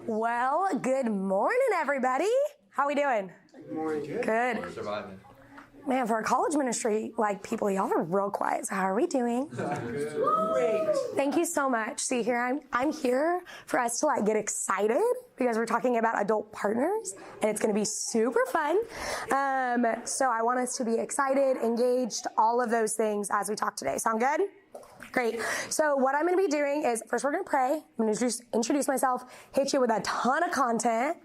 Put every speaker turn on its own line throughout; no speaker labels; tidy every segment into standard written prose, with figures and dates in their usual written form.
Well, good morning, everybody. How we doing?
Good morning.
Good.
We're surviving.
Man, for a college ministry, like people, y'all are real quiet. So how are we doing?
Great.
Thank you so much. See here, I'm here for us to like get excited because we're talking about adult partners and it's going to be super fun. So I want us to be excited, engaged, all of those things as we talk today. Sound good? Great. So what I'm going to be doing is first we're going to pray. I'm going to introduce myself, hit you with a ton of content,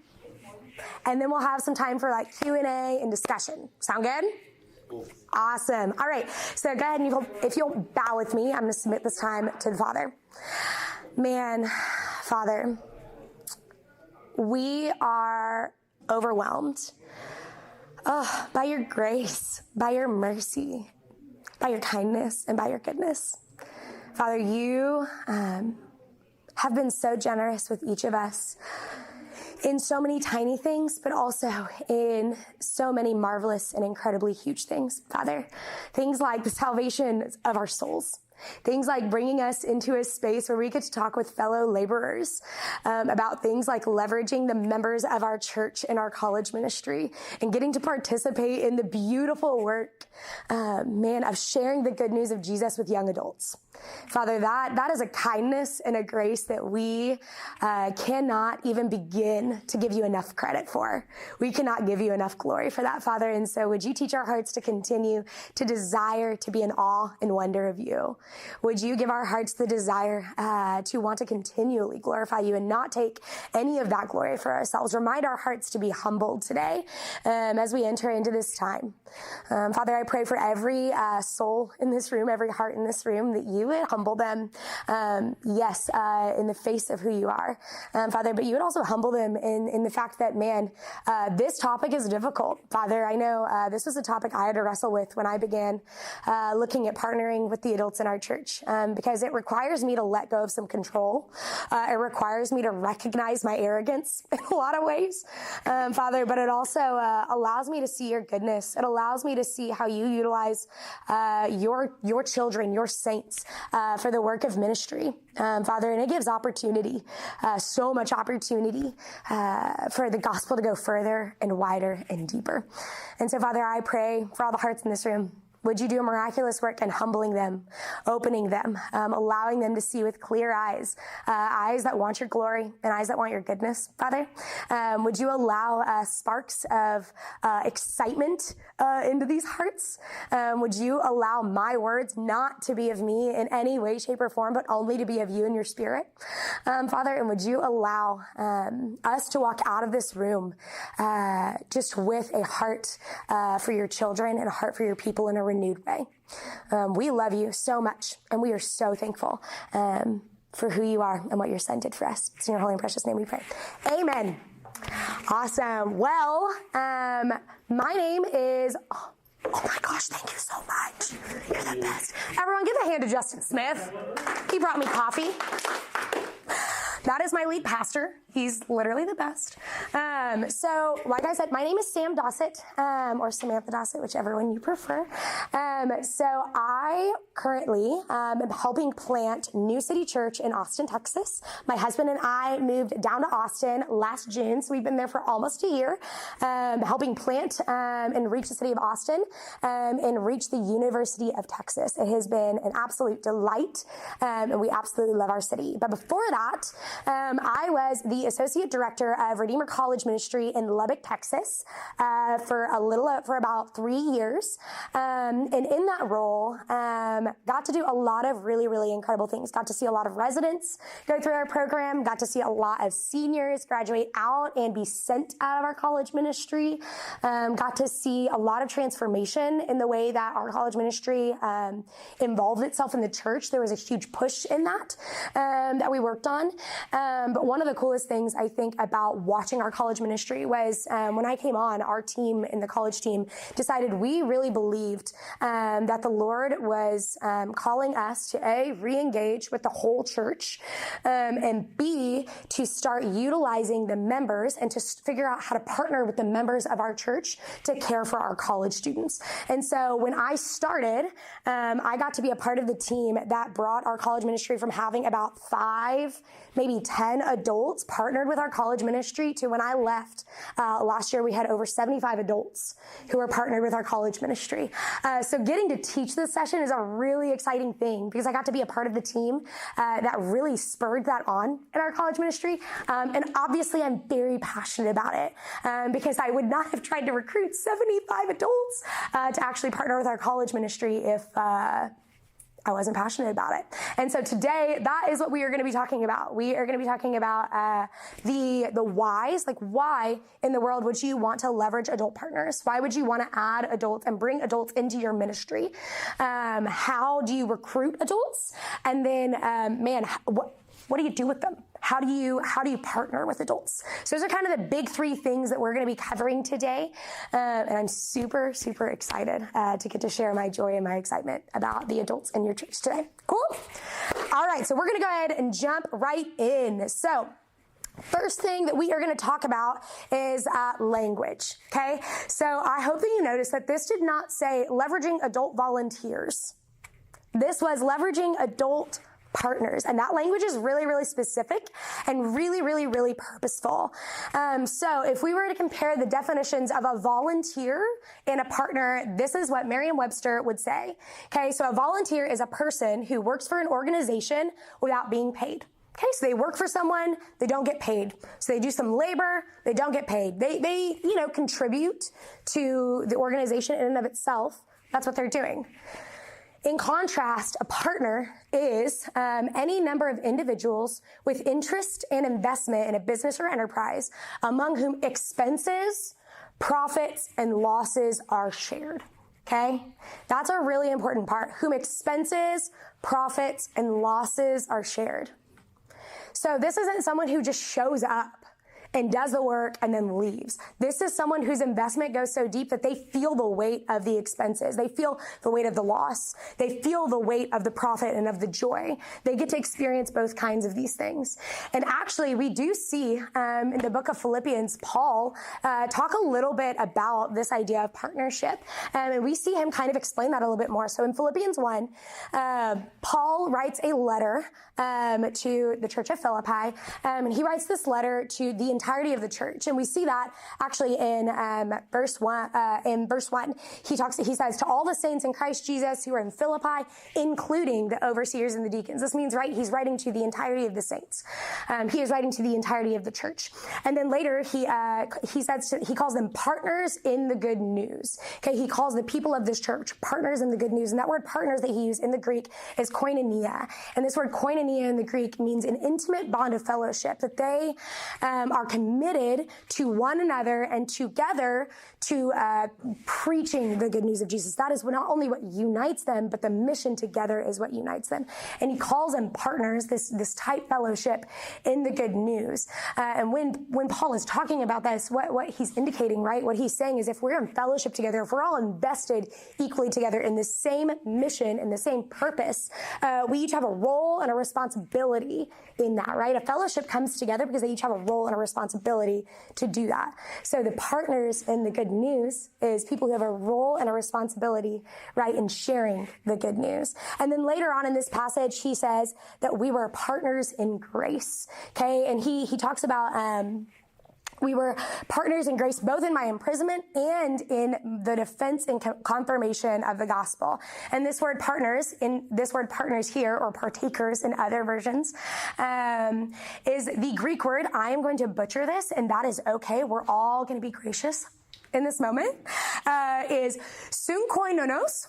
and then we'll have some time for like Q&A and discussion. Sound good? Awesome. All right. So go ahead and if you'll bow with me, I'm going to submit this time to the Father. Man, Father, we are overwhelmed by your grace, by your mercy, by your kindness, and by your goodness. Father, you have been so generous with each of us in so many tiny things, but also in so many marvelous and incredibly huge things, Father. Things like the salvation of our souls. Things like bringing us into a space where we get to talk with fellow laborers about things like leveraging the members of our church in our college ministry and getting to participate in the beautiful work, of sharing the good news of Jesus with young adults. Father, that is a kindness and a grace that we cannot even begin to give you enough credit for. We cannot give you enough glory for that, Father. And so would you teach our hearts to continue to desire to be in awe and wonder of you? Would you give our hearts the desire to want to continually glorify you and not take any of that glory for ourselves? Remind our hearts to be humbled today as we enter into this time. Father, I pray for every soul in this room, every heart in this room, that you would humble them, in the face of who you are, Father, but you would also humble them in the fact that, this topic is difficult. Father, I know this was a topic I had to wrestle with when I began looking at partnering with the adults in our church, because it requires me to let go of some control. It requires me to recognize my arrogance in a lot of ways, Father, but it also allows me to see your goodness. It allows me to see how you utilize your children, your saints, for the work of ministry, Father, and it gives opportunity, so much opportunity for the gospel to go further and wider and deeper. And so, Father, I pray for all the hearts in this room. Would you do a miraculous work in humbling them, opening them, allowing them to see with clear eyes, eyes that want your glory and eyes that want your goodness, Father? Would you allow sparks of excitement into these hearts? Would you allow my words not to be of me in any way, shape, or form, but only to be of you and your Spirit, Father? And would you allow us to walk out of this room just with a heart for your children and a heart for your people in a renewed way. We love you so much, and we are so thankful for who you are and what your Son did for us. It's in your holy and precious name we pray. Amen. Awesome. Well, my name is... Oh my gosh, thank you so much. You're the best. Everyone give a hand to Justin Smith. He brought me coffee. That is my lead pastor. He's literally the best. So like I said, my name is Sam Dossett, or Samantha Dossett, whichever one you prefer. So I currently am helping plant New City Church in Austin, Texas. My husband and I moved down to Austin last June, so we've been there for almost a year, helping plant and reach the city of Austin and reach the University of Texas. It has been an absolute delight, and we absolutely love our city. But before that, I was the Associate Director of Redeemer College Ministry in Lubbock, Texas, for about 3 years. And in that role, got to do a lot of really, really incredible things. Got to see a lot of residents go through our program, got to see a lot of seniors graduate out and be sent out of our college ministry, got to see a lot of transformation in the way that our college ministry involved itself in the church. There was a huge push in that we worked on. But one of the coolest things I think about watching our college ministry was when I came on, our team in the college team decided we really believed that the Lord was calling us to A, re-engage with the whole church, and B, to start utilizing the members and to figure out how to partner with the members of our church to care for our college students. And so when I started, I got to be a part of the team that brought our college ministry from having about 5, maybe maybe 10 adults partnered with our college ministry to when I left last year, we had over 75 adults who were partnered with our college ministry. So getting to teach this session is a really exciting thing because I got to be a part of the team that really spurred that on in our college ministry. And obviously I'm very passionate about it because I would not have tried to recruit 75 adults to actually partner with our college ministry if I wasn't passionate about it. And so today, that is what we are going to be talking about. We are going to be talking about the whys, like why in the world would you want to leverage adult partners? Why would you want to add adults and bring adults into your ministry? How do you recruit adults? And then, what do you do with them? How do you partner with adults? So those are kind of the big three things that we're going to be covering today. And I'm super, super excited to get to share my joy and my excitement about the adults in your church today. Cool? All right, so we're going to go ahead and jump right in. So first thing that we are going to talk about is language, okay? So I hope that you noticed that this did not say leveraging adult volunteers. This was leveraging adult partners. And that language is really, really specific and really, really, really purposeful. So if we were to compare the definitions of a volunteer and a partner, this is what Merriam-Webster would say. Okay, so a volunteer is a person who works for an organization without being paid. Okay, so they work for someone, they don't get paid. So they do some labor, they don't get paid. They contribute to the organization in and of itself. That's what they're doing. In contrast, a partner is any number of individuals with interest and investment in a business or enterprise among whom expenses, profits, and losses are shared. Okay? That's a really important part. Whom expenses, profits, and losses are shared. So this isn't someone who just shows up and does the work and then leaves. This is someone whose investment goes so deep that they feel the weight of the expenses. They feel the weight of the loss. They feel the weight of the profit and of the joy. They get to experience both kinds of these things. And actually, we do see in the book of Philippians, Paul talk a little bit about this idea of partnership. And we see him kind of explain that a little bit more. So in Philippians 1, Paul writes a letter to the church of Philippi. And he writes this letter to the entirety of the church. And we see that actually in verse 1. He says, to all the saints in Christ Jesus who are in Philippi, including the overseers and the deacons. This means, right, he's writing to the entirety of the saints. He is writing to the entirety of the church. And then later he calls them partners in the good news. Okay, he calls the people of this church partners in the good news. And that word partners that he used in the Greek is koinonia. And this word koinonia in the Greek means an intimate bond of fellowship, that they are committed to one another and together to preaching the good news of Jesus. That is not only what unites them, but the mission together is what unites them. And he calls them partners, this tight fellowship in the good news. And when Paul is talking about this, what he's indicating, right, what he's saying is if we're in fellowship together, if we're all invested equally together in the same mission and the same purpose, we each have a role and a responsibility in that, right? A fellowship comes together because they each have a role and a responsibility to do that. So the partners in the good news is people who have a role and a responsibility, right, in sharing the good news. And then later on in this passage, he says that we were partners in grace, okay? And he talks about we were partners in grace, both in my imprisonment and in the defense and confirmation of the gospel. And this word partners here, or partakers in other versions, is the Greek word. I am going to butcher this, and that is okay. We're all going to be gracious in this moment. Is synkoinonos.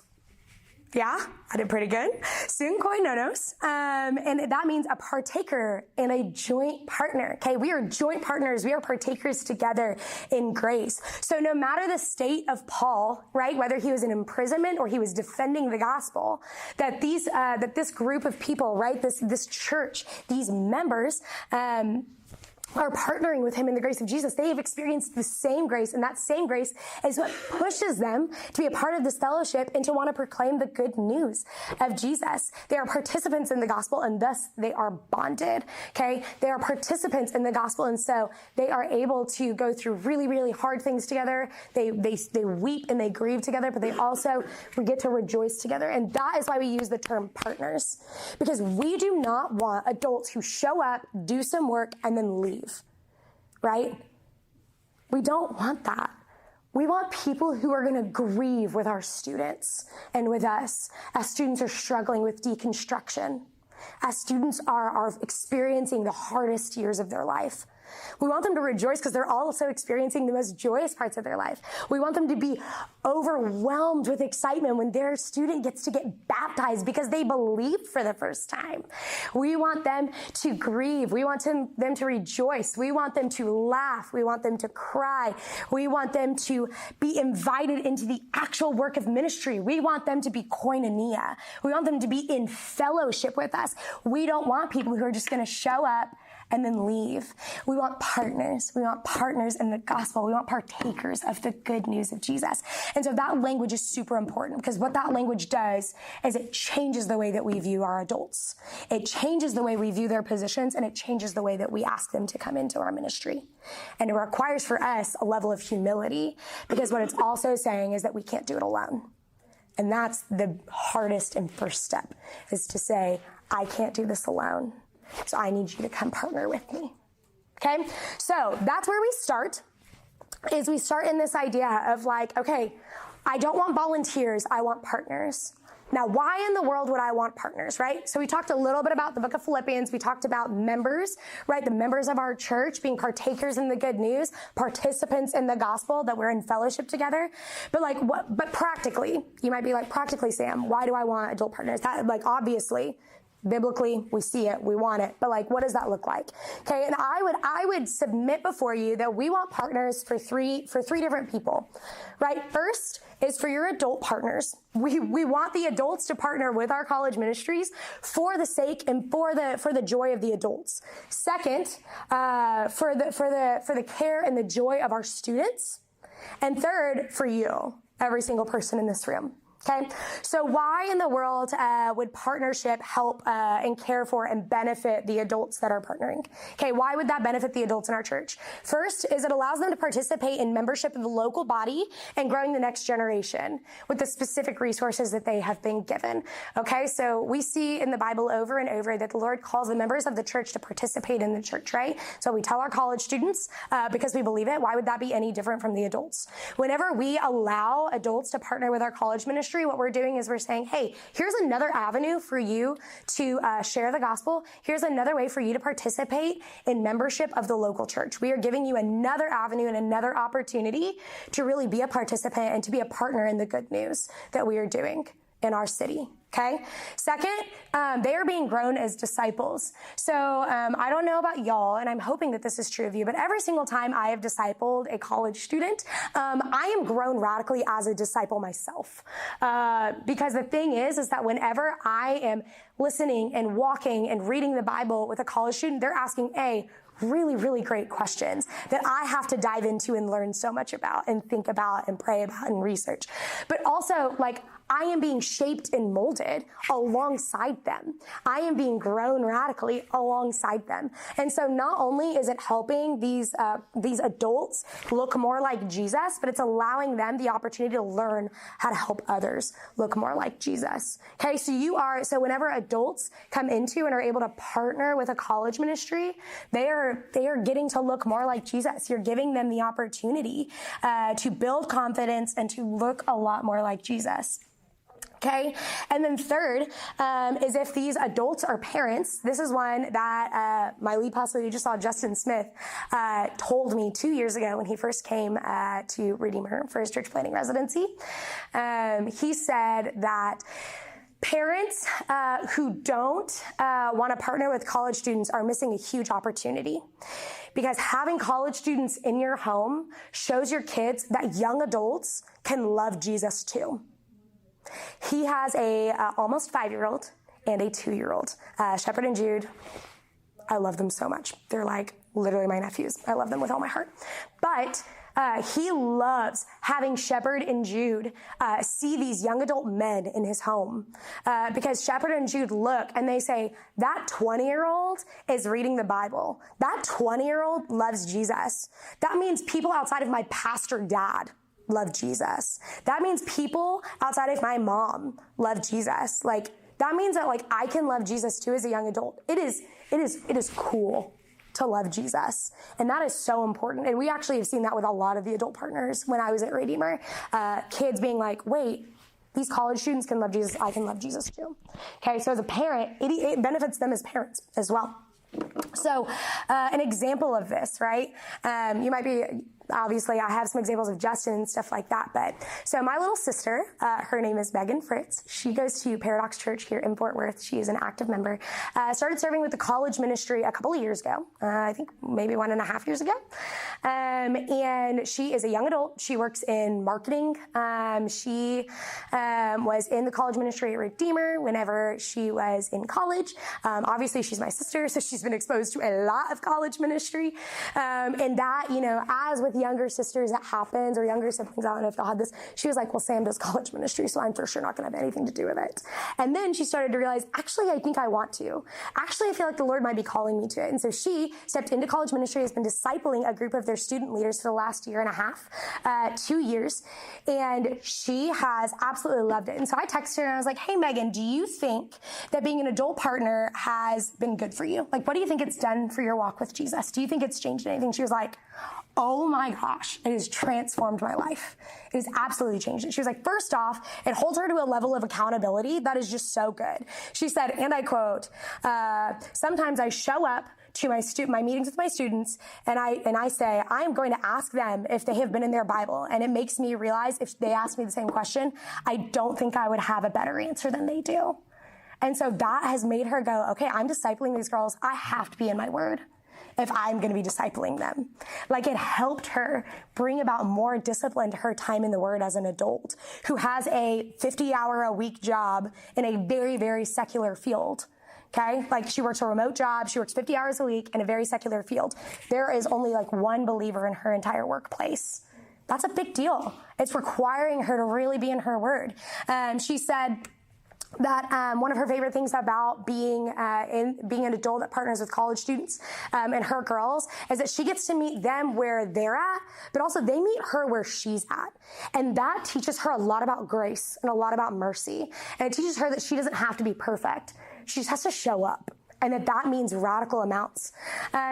Yeah, I did pretty good. Synkoinonos. And that means a partaker and a joint partner. Okay, we are joint partners. We are partakers together in grace. So no matter the state of Paul, right, whether he was in imprisonment or he was defending the gospel, that this group of people, right, this church, these members, are partnering with him in the grace of Jesus. They have experienced the same grace, and that same grace is what pushes them to be a part of this fellowship and to want to proclaim the good news of Jesus. They are participants in the gospel, and thus they are bonded, okay? They are participants in the gospel, and so they are able to go through really, really hard things together. They weep and they grieve together, but we get to rejoice together. And that is why we use the term partners, because we do not want adults who show up, do some work, and then leave. Right? We don't want that. We want people who are going to grieve with our students and with us as students are struggling with deconstruction, as students are experiencing the hardest years of their life. We want them to rejoice because they're also experiencing the most joyous parts of their life. We want them to be overwhelmed with excitement when their student gets to get baptized because they believed for the first time. We want them to grieve. We want them to rejoice. We want them to laugh. We want them to cry. We want them to be invited into the actual work of ministry. We want them to be koinonia. We want them to be in fellowship with us. We don't want people who are just going to show up and then leave. We want partners. We want partners in the gospel. We want partakers of the good news of Jesus. And so that language is super important, because what that language does is it changes the way that we view our adults. It changes the way we view their positions, and it changes the way that we ask them to come into our ministry. And it requires for us a level of humility, because what it's also saying is that we can't do it alone. And that's the hardest and first step, is to say, I can't do this alone. So I need you to come partner with me. Okay? So that's where we start, is we start in this idea of like, okay, I don't want volunteers, I want partners. Now, why in the world would I want partners, right? So we talked a little bit about the book of Philippians. We talked about members, right? The members of our church being partakers in the good news, participants in the gospel, that we're in fellowship together. But like, what, but practically, you might be like, practically, Sam, why do I want adult partners? That, like, obviously, biblically, we see it, we want it, but like, what does that look like? Okay, and I would submit before you that we want partners for three different people, right? First is for your adult partners. We want the adults to partner with our college ministries for the sake and for the joy of the adults. Second, for the care and the joy of our students. And third, for you, every single person in this room. Okay, so why in the world would partnership help and care for and benefit the adults that are partnering? Okay, why would that benefit the adults in our church? First is it allows them to participate in membership of the local body and growing the next generation with the specific resources that they have been given. Okay, so we see in the Bible over and over that the Lord calls the members of the church to participate in the church, right? So we tell our college students because we believe it. Why would that be any different from the adults? Whenever we allow adults to partner with our college ministry, what we're doing is we're saying, hey, here's another avenue for you to share the gospel. Here's another way for you to participate in membership of the local church. We are giving you another avenue and another opportunity to really be a participant and to be a partner in the good news that we are doing in our city. Okay. Second, they are being grown as disciples. So I don't know about y'all, and I'm hoping that this is true of you, but every single time I have discipled a college student, I am grown radically as a disciple myself. Because the thing is that whenever I am listening and walking and reading the Bible with a college student, they're asking really, really great questions that I have to dive into and learn so much about and think about and pray about and research. But also, like, I am being shaped and molded alongside them. I am being grown radically alongside them. And so not only is it helping these adults look more like Jesus, but it's allowing them the opportunity to learn how to help others look more like Jesus. Okay, so whenever adults come into and are able to partner with a college ministry, they are getting to look more like Jesus. You're giving them the opportunity to build confidence and to look a lot more like Jesus. Okay. And then third, is if these adults are parents. This is one that, my lead pastor you just saw, Justin Smith, told me 2 years ago when he first came, to Redeemer for his church planting residency. He said that parents, who don't, want to partner with college students are missing a huge opportunity, because having college students in your home shows your kids that young adults can love Jesus too. He has a almost 5-year-old and a 2-year-old, Shepherd and Jude. I love them so much. They're like literally my nephews. I love them with all my heart. But he loves having Shepherd and Jude see these young adult men in his home because Shepherd and Jude look and they say, that 20-year-old is reading the Bible. That 20-year-old loves Jesus. That means people outside of my pastor dad love Jesus. That means people outside of my mom love Jesus. Like, that means that like I can love Jesus too as a young adult. It is cool to love Jesus. And that is so important. And we actually have seen that with a lot of the adult partners when I was at Redeemer. Kids being like, wait, these college students can love Jesus. I can love Jesus too. Okay, so as a parent, it benefits them as parents as well. So an example of this, right? You might be, obviously I have some examples of Justin and stuff like that, but so my little sister, her name is Megan Fritz. She goes to Paradox Church here in Fort Worth. She is an active member. Started serving with the college ministry a couple of years ago. I think maybe 1.5 years ago. And she is a young adult. She works in marketing. She was in the college ministry at Redeemer whenever she was in college. Obviously she's my sister, so she's been exposed to a lot of college ministry. And that, you know, as with younger sisters, that happens, or younger siblings, I don't know if y'all had this. She was like, well, Sam does college ministry, so I'm for sure not going to have anything to do with it. And then she started to realize, actually, I think I want to. Actually, I feel like the Lord might be calling me to it. And so she stepped into college ministry, has been discipling a group of their student leaders for the last 1.5 years, 2 years. And she has absolutely loved it. And so I texted her and I was like, hey, Megan, do you think that being an adult partner has been good for you? Like, what do you think it's done for your walk with Jesus? Do you think it's changed anything? She was like, oh my gosh, it has transformed my life. It has absolutely changed it. She was like, first off, it holds her to a level of accountability that is just so good. She said, and I quote, sometimes I show up to my meetings with my students and I say, I am going to ask them if they have been in their Bible. And it makes me realize if they ask me the same question, I don't think I would have a better answer than they do. And so that has made her go, okay, I'm discipling these girls. I have to be in my word if I'm going to be discipling them. Like, it helped her bring about more discipline to her time in the Word as an adult who has a 50-hour-a-week job in a very, very secular field. Okay? Like, she works a remote job. She works 50 hours a week in a very secular field. There is only like one believer in her entire workplace. That's a big deal. It's requiring her to really be in her Word. She said that one of her favorite things about being an adult that partners with college students and her girls is that she gets to meet them where they're at, but also they meet her where she's at. And that teaches her a lot about grace and a lot about mercy. And it teaches her that she doesn't have to be perfect. She just has to show up. And that means radical amounts.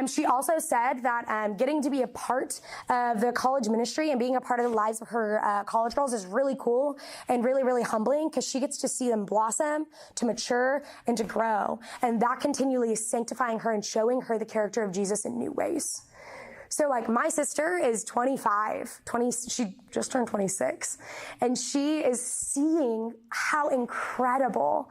She also said that getting to be a part of the college ministry and being a part of the lives of her college girls is really cool and really, really humbling because she gets to see them blossom, to mature, and to grow. And that continually is sanctifying her and showing her the character of Jesus in new ways. So like my sister is 25, she just turned 26, and she is seeing how incredible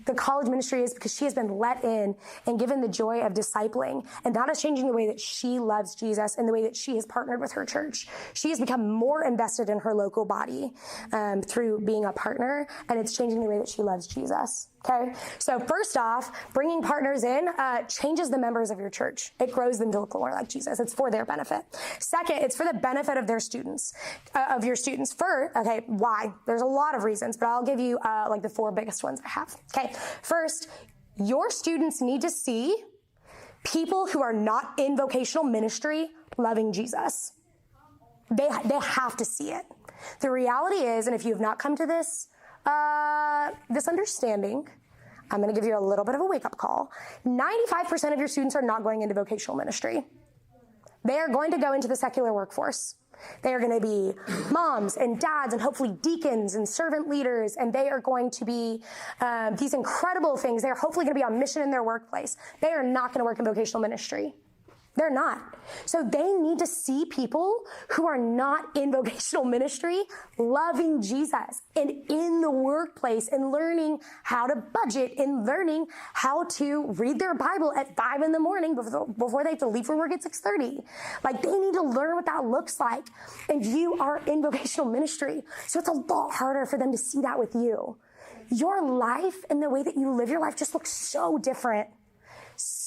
the college ministry is because she has been let in and given the joy of discipling. And that is changing the way that she loves Jesus and the way that she has partnered with her church. She has become more invested in her local body through being a partner, and it's changing the way that she loves Jesus. Okay, so first off, bringing partners in changes the members of your church. It grows them to look more like Jesus. It's for their benefit. Second, it's for the benefit of their students, of your students. Okay, why? There's a lot of reasons, but I'll give you like the 4 biggest ones I have. Okay, first, your students need to see people who are not in vocational ministry loving Jesus. They have to see it. The reality is, and if you have not come to this understanding, I'm going to give you a little bit of a wake-up call. 95% of your students are not going into vocational ministry. They are going to go into the secular workforce. They are going to be moms and dads and hopefully deacons and servant leaders, and they are going to be these incredible things. They are hopefully going to be on mission in their workplace. They are not going to work in vocational ministry. They're not. So they need to see people who are not in vocational ministry loving Jesus and in the workplace and learning how to budget and learning how to read their Bible at 5 a.m. before they have to leave for work at 6:30. Like, they need to learn what that looks like. And you are in vocational ministry. So it's a lot harder for them to see that with you. Your life and the way that you live your life just looks so different.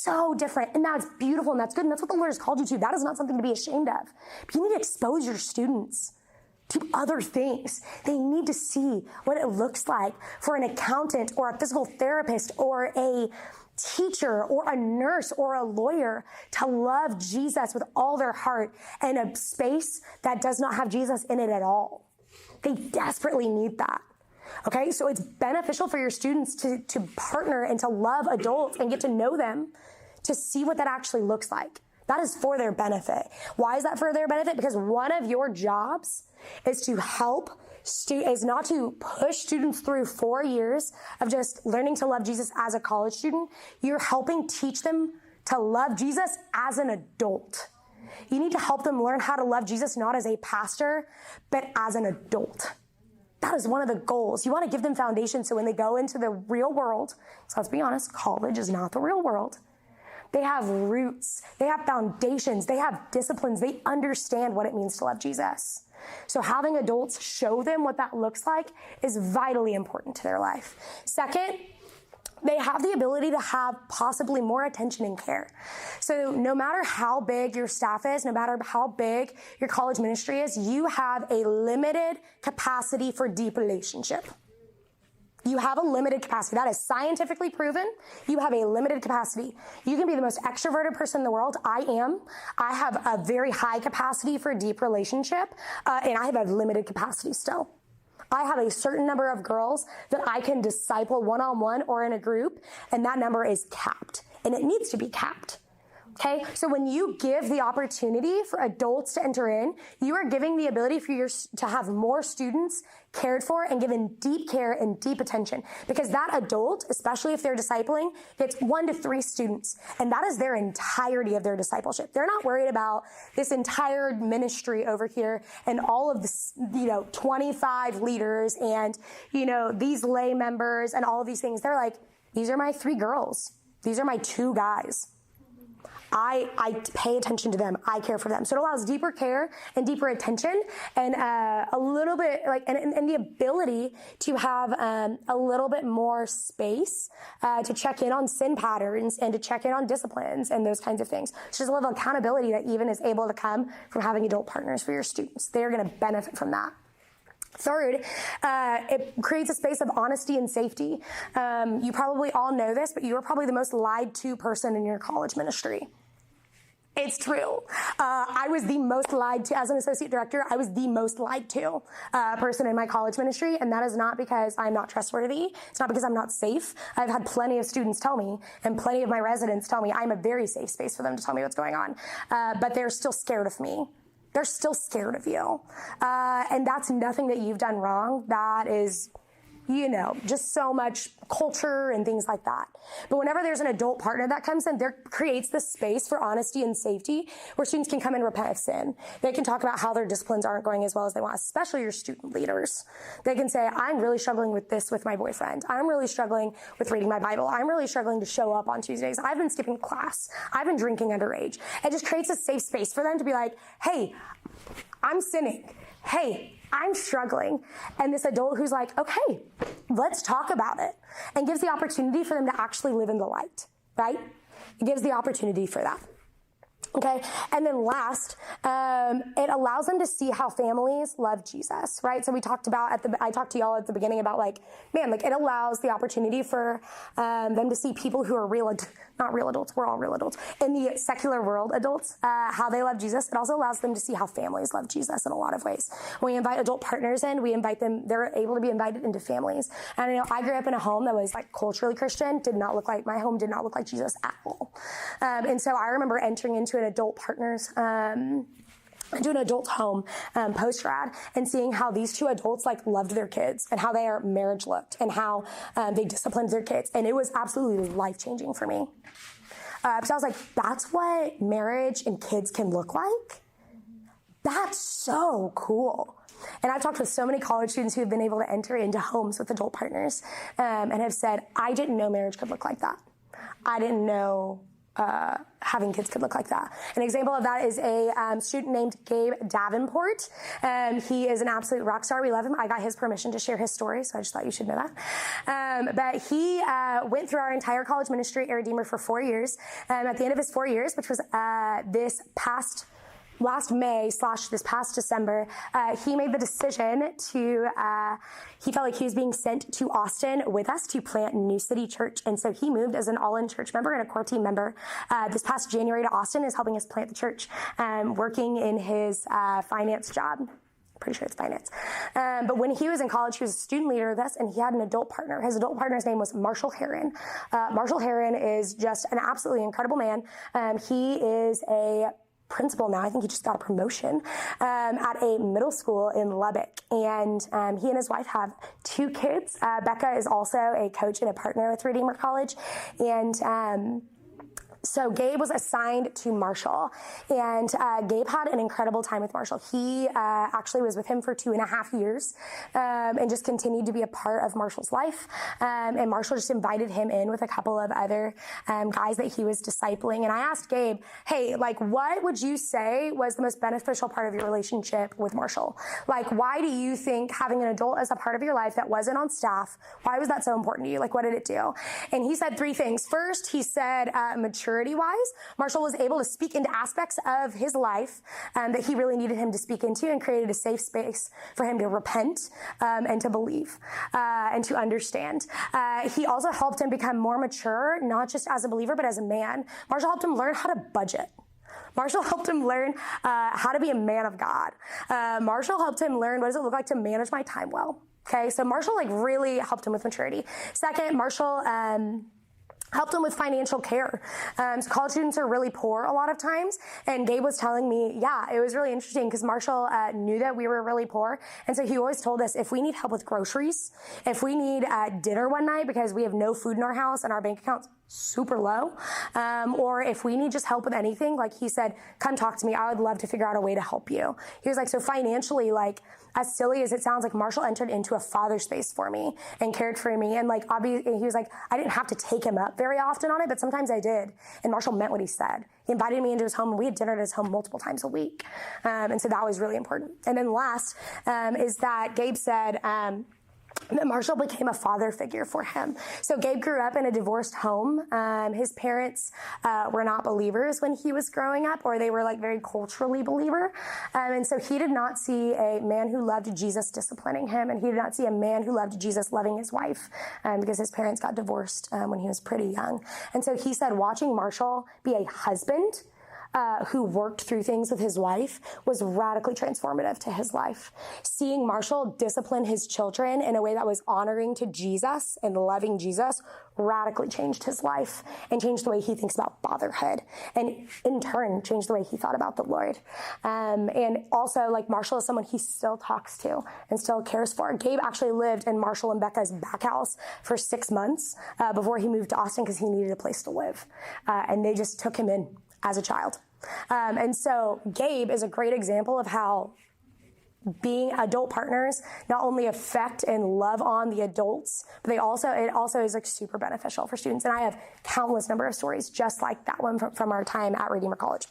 so different, and that's beautiful, and that's good, and that's what the Lord has called you to. That is not something to be ashamed of. But you need to expose your students to other things. They need to see what it looks like for an accountant or a physical therapist or a teacher or a nurse or a lawyer to love Jesus with all their heart in a space that does not have Jesus in it at all. They desperately need that. Okay, so it's beneficial for your students to partner and to love adults and get to know them, to see what that actually looks like. That is for their benefit. Why is that for their benefit? Because one of your jobs is to help is not to push students through 4 years of just learning to love Jesus as a college student. You're helping teach them to love Jesus as an adult. You need to help them learn how to love Jesus not as a pastor, but as an adult. That is one of the goals. You want to give them foundation so when they go into the real world, so let's be honest, college is not the real world. They have roots, they have foundations, they have disciplines, they understand what it means to love Jesus. So having adults show them what that looks like is vitally important to their life. Second, they have the ability to have possibly more attention and care. So no matter how big your staff is, no matter how big your college ministry is, you have a limited capacity for deep relationship. You have a limited capacity. That is scientifically proven. You have a limited capacity. You can be the most extroverted person in the world. I am. I have a very high capacity for deep relationship, and I have a limited capacity still. I have a certain number of girls that I can disciple one-on-one or in a group, and that number is capped, and it needs to be capped. Okay, so when you give the opportunity for adults to enter in, you are giving the ability for to have more students cared for and given deep care and deep attention. Because that adult, especially if they're discipling, gets 1 to 3 students, and that is their entirety of their discipleship. They're not worried about this entire ministry over here and all of this, 25 leaders and, these lay members and all of these things. They're like, these are my 3 girls. These are my 2 guys. I pay attention to them. I care for them. So it allows deeper care and deeper attention and a little bit and the ability to have a little bit more space to check in on sin patterns and to check in on disciplines and those kinds of things. So there's a level of accountability that even is able to come from having adult partners for your students. They're going to benefit from that. Third, it creates a space of honesty and safety. You probably all know this, but you are probably the most lied to person in your college ministry. It's true. I was the most lied to, as an associate director, I was the most lied to person in my college ministry, and that is not because I'm not trustworthy. It's not because I'm not safe. I've had plenty of students tell me, and plenty of my residents tell me I'm a very safe space for them to tell me what's going on, but they're still scared of me. They're still scared of you. And that's nothing that you've done wrong. That is, just so much culture and things like that. But whenever there's an adult partner that comes in, there creates this space for honesty and safety where students can come and repent of sin. They can talk about how their disciplines aren't going as well as they want, especially your student leaders. They can say, I'm really struggling with this with my boyfriend. I'm really struggling with reading my Bible. I'm really struggling to show up on Tuesdays. I've been skipping class. I've been drinking underage. It just creates a safe space for them to be like, hey, I'm sinning. Hey, I'm struggling. And this adult who's like, okay, let's talk about it. And gives the opportunity for them to actually live in the light, right? It gives the opportunity for that. Okay. And then last, it allows them to see how families love Jesus, right? So we talked about I talked to y'all at the beginning about it allows the opportunity for, them to see people who are not real adults. We're all real adults in the secular world, adults, how they love Jesus. It also allows them to see how families love Jesus in a lot of ways. When we invite adult partners in, we invite them, they're able to be invited into families. And I grew up in a home that was culturally Christian, my home did not look like Jesus at all. And so I remember entering into an adult partners, into an adult home post-grad and seeing how these 2 adults loved their kids and how their marriage looked and how they disciplined their kids. And it was absolutely life-changing for me. So I was like, that's what marriage and kids can look like? That's so cool. And I've talked with so many college students who have been able to enter into homes with adult partners and have said, I didn't know marriage could look like that. I didn't know having kids could look like that. An example of that is a student named Gabe Davenport. He is an absolute rock star. We love him. I got his permission to share his story, so I just thought you should know that. But he went through our entire college ministry at Redeemer for 4 years. At the end of his 4 years, which was last May / this past December, he made the decision to, he felt like he was being sent to Austin with us to plant New City Church. And so he moved as an all-in church member and a core team member this past January to Austin, is helping us plant the church, working in his finance job. Pretty sure it's finance. But when he was in college, he was a student leader with us, and he had an adult partner. His adult partner's name was Marshall Herron. Marshall Herron is just an absolutely incredible man. He is a principal now. I think he just got a promotion at a middle school in Lubbock. And he and his wife have 2 kids. Becca is also a coach and a partner with Redeemer College. And so Gabe was assigned to Marshall, and Gabe had an incredible time with Marshall. He actually was with him for 2.5 years and just continued to be a part of Marshall's life. And Marshall just invited him in with a couple of other guys that he was discipling. And I asked Gabe, hey, like, what would you say was the most beneficial part of your relationship with Marshall? Like, why do you think having an adult as a part of your life that wasn't on staff, why was that so important to you? Like, what did it do? And he said 3 things. First, he said maturity-wise, Marshall was able to speak into aspects of his life that he really needed him to speak into, and created a safe space for him to repent and to believe and to understand. He also helped him become more mature, not just as a believer, but as a man. Marshall helped him learn how to budget. Marshall helped him learn how to be a man of God. Marshall helped him learn what does it look like to manage my time well. Okay, so Marshall really helped him with maturity. Second, Marshall helped him with financial care. So college students are really poor a lot of times. And Gabe was telling me, yeah, it was really interesting because Marshall knew that we were really poor. And so he always told us, if we need help with groceries, if we need dinner one night because we have no food in our house and our bank account's super low, or if we need just help with anything, like he said, come talk to me. I would love to figure out a way to help you. He was like, so financially, like, as silly as it sounds, like Marshall entered into a father space for me and cared for me. And like, obviously, he was like, I didn't have to take him up very often on it, but sometimes I did. And Marshall meant what he said. He invited me into his home, and we had dinner at his home multiple times a week. And so that was really important. And then last is that Gabe said, that Marshall became a father figure for him. So Gabe grew up in a divorced home. His parents were not believers when he was growing up, or they were like very culturally believer. And so he did not see a man who loved Jesus disciplining him, and he did not see a man who loved Jesus loving his wife because his parents got divorced when he was pretty young. And so he said watching Marshall be a husband who worked through things with his wife was radically transformative to his life. Seeing Marshall discipline his children in a way that was honoring to Jesus and loving Jesus radically changed his life and changed the way he thinks about fatherhood, and in turn changed the way he thought about the Lord. And also, like, Marshall is someone he still talks to and still cares for. Gabe actually lived in Marshall and Becca's back house for 6 months before he moved to Austin because he needed a place to live. And they just took him in as a child. And so Gabe is a great example of how being adult partners not only affect and love on the adults, but it also is like super beneficial for students. And I have countless number of stories just like that one from our time at Redeemer College.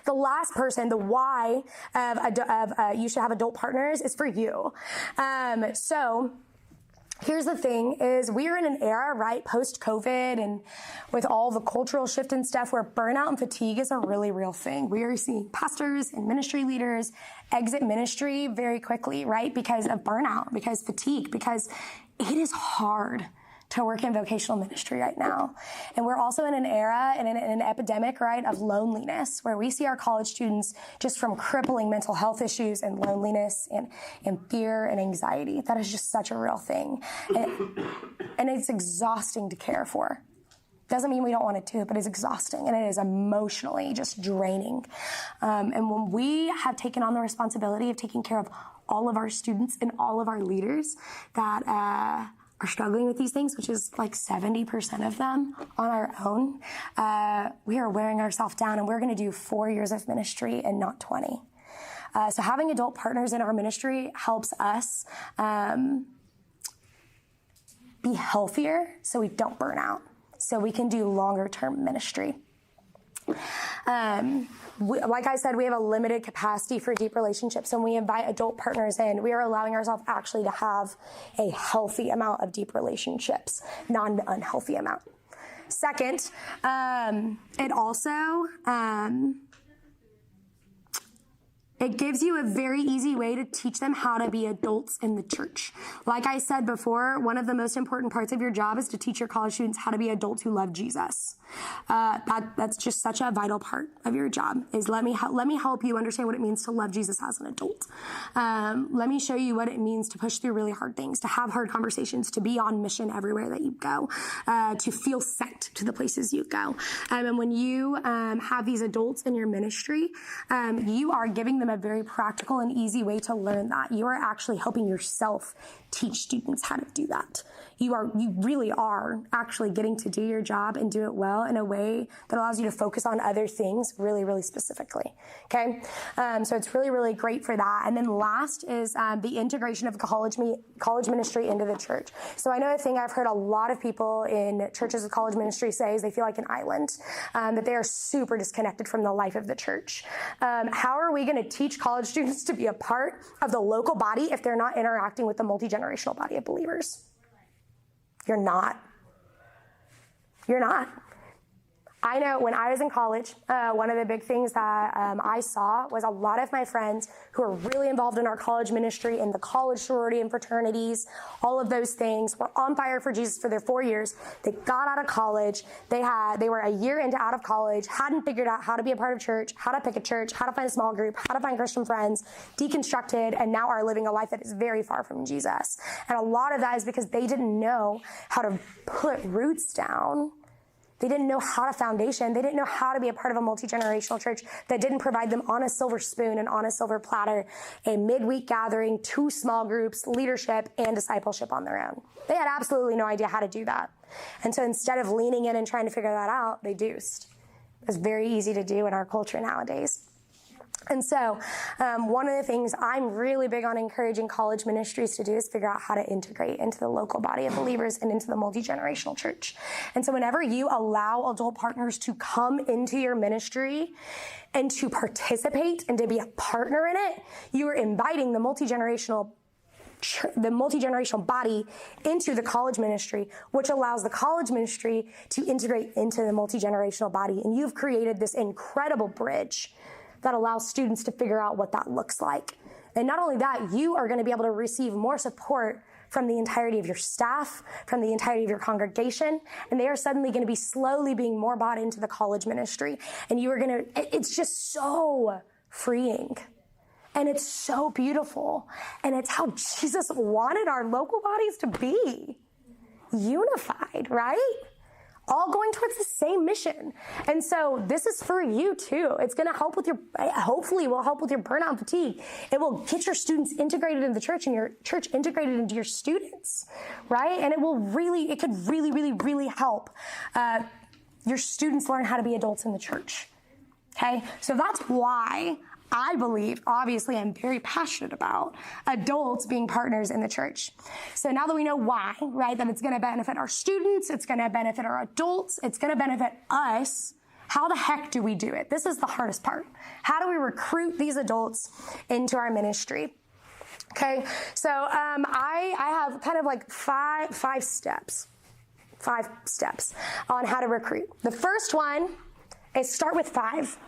The last person, the why of you should have adult partners, is for you. So here's the thing is we are in an era, right, post-COVID and with all the cultural shift and stuff, where burnout and fatigue is a really real thing. We are seeing pastors and ministry leaders exit ministry very quickly, right, because of burnout, because fatigue, because it is hard to work in vocational ministry right now. And we're also in an era and in an epidemic, right, of loneliness, where we see our college students just from crippling mental health issues and loneliness and fear and anxiety. That is just such a real thing. And it's exhausting to care for. Doesn't mean we don't want to do it, but it's exhausting, and it is emotionally just draining. And when we have taken on the responsibility of taking care of all of our students and all of our leaders that are struggling with these things, which is like 70% of them on our own, we are wearing ourselves down, and we're going to do 4 years of ministry and not 20. So having adult partners in our ministry helps us be healthier so we don't burn out. so we can do longer term ministry. Like I said, we have a limited capacity for deep relationships. When we invite adult partners in, we are allowing ourselves actually to have a healthy amount of deep relationships, not an unhealthy amount. Second, it also, it gives you a very easy way to teach them how to be adults in the church. Like I said before, one of the most important parts of your job is to teach your college students how to be adults who love Jesus. That's just such a vital part of your job, is let me help you understand what it means to love Jesus as an adult. Let me show you what it means to push through really hard things, to have hard conversations, to be on mission everywhere that you go, to feel sent to the places you go. And when you have these adults in your ministry, you are giving them a very practical and easy way to learn that. You are actually helping yourself teach students how to do that. You really are actually getting to do your job and do it well in a way that allows you to focus on other things really, really specifically. Okay. So it's really, really great for that. And then last is the integration of college ministry into the church. So I know a thing I've heard a lot of people in churches with college ministry say is they feel like an island, that they are super disconnected from the life of the church. How are we going to teach college students to be a part of the local body if they're not interacting with the multi-generational body of believers? You're not. You're not. I know when I was in college, one of the big things that I saw was a lot of my friends who are really involved in our college ministry and the college sorority and fraternities, all of those things, were on fire for Jesus for their 4 years. They got out of college. They were a year out of college, hadn't figured out how to be a part of church, how to pick a church, how to find a small group, how to find Christian friends, deconstructed, and now are living a life that is very far from Jesus. And a lot of that is because they didn't know how to put roots down. They didn't know how to foundation. They didn't know how to be a part of a multi-generational church that didn't provide them on a silver spoon and on a silver platter a midweek gathering, 2 small groups, leadership, and discipleship on their own. They had absolutely no idea how to do that. And so instead of leaning in and trying to figure that out, they deuced. It's very easy to do in our culture nowadays. And so one of the things I'm really big on encouraging college ministries to do is figure out how to integrate into the local body of believers and into the multi-generational church. And so whenever you allow adult partners to come into your ministry and to participate and to be a partner in it, you are inviting the multi-generational body into the college ministry, which allows the college ministry to integrate into the multi-generational body. And you've created this incredible bridge that allows students to figure out what that looks like. And not only that, you are going to be able to receive more support from the entirety of your staff, from the entirety of your congregation, and they are suddenly going to be slowly being more bought into the college ministry. And it's just so freeing. And it's so beautiful. And it's how Jesus wanted our local bodies to be. Unified, right? All going towards the same mission. And so this is for you too. It's going to help with hopefully will help with your burnout fatigue. It will get your students integrated in the church and your church integrated into your students, right? And it could really help your students learn how to be adults in the church. Okay. So that's why I believe, obviously, I'm very passionate about adults being partners in the church. So now that we know why, right, that it's going to benefit our students, it's going to benefit our adults, it's going to benefit us, how the heck do we do it? This is the hardest part. How do we recruit these adults into our ministry? Okay, so I have kind of like five steps on how to recruit. The first one is start with 5.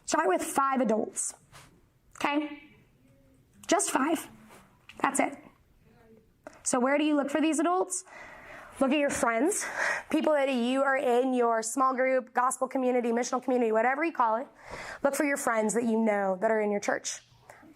Start with 5 adults, okay? Just 5. That's it. So where do you look for these adults? Look at your friends, people that you are in your small group, gospel community, missional community, whatever you call it. Look for your friends that you know that are in your church.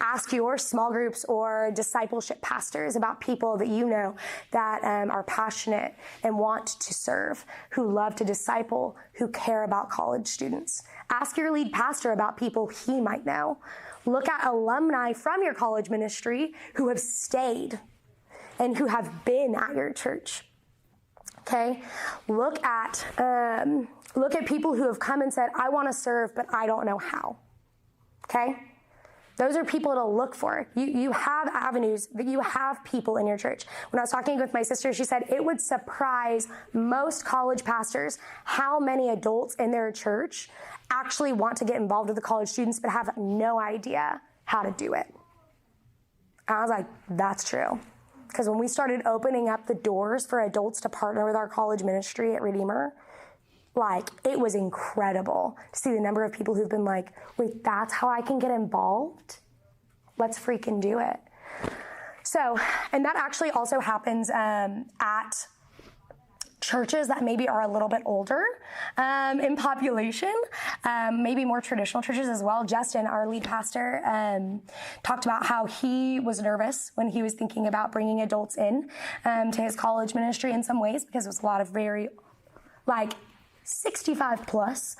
Ask your small groups or discipleship pastors about people that you know that are passionate and want to serve, who love to disciple, who care about college students. Ask your lead pastor about people he might know. Look at alumni from your college ministry who have stayed and who have been at your church. Okay? Look at people who have come and said, I want to serve, but I don't know how. Okay? Those are people to look for. You have avenues, that you have people in your church. When I was talking with my sister, she said it would surprise most college pastors how many adults in their church actually want to get involved with the college students but have no idea how to do it. And I was like, that's true. Because when we started opening up the doors for adults to partner with our college ministry at Redeemer, like, it was incredible to see the number of people who've been like, wait, that's how I can get involved? Let's freaking do it. So, and that actually also happens at churches that maybe are a little bit older in population, maybe more traditional churches as well. Justin, our lead pastor, talked about how he was nervous when he was thinking about bringing adults in to his college ministry in some ways, because it was a lot of very, like, 65 plus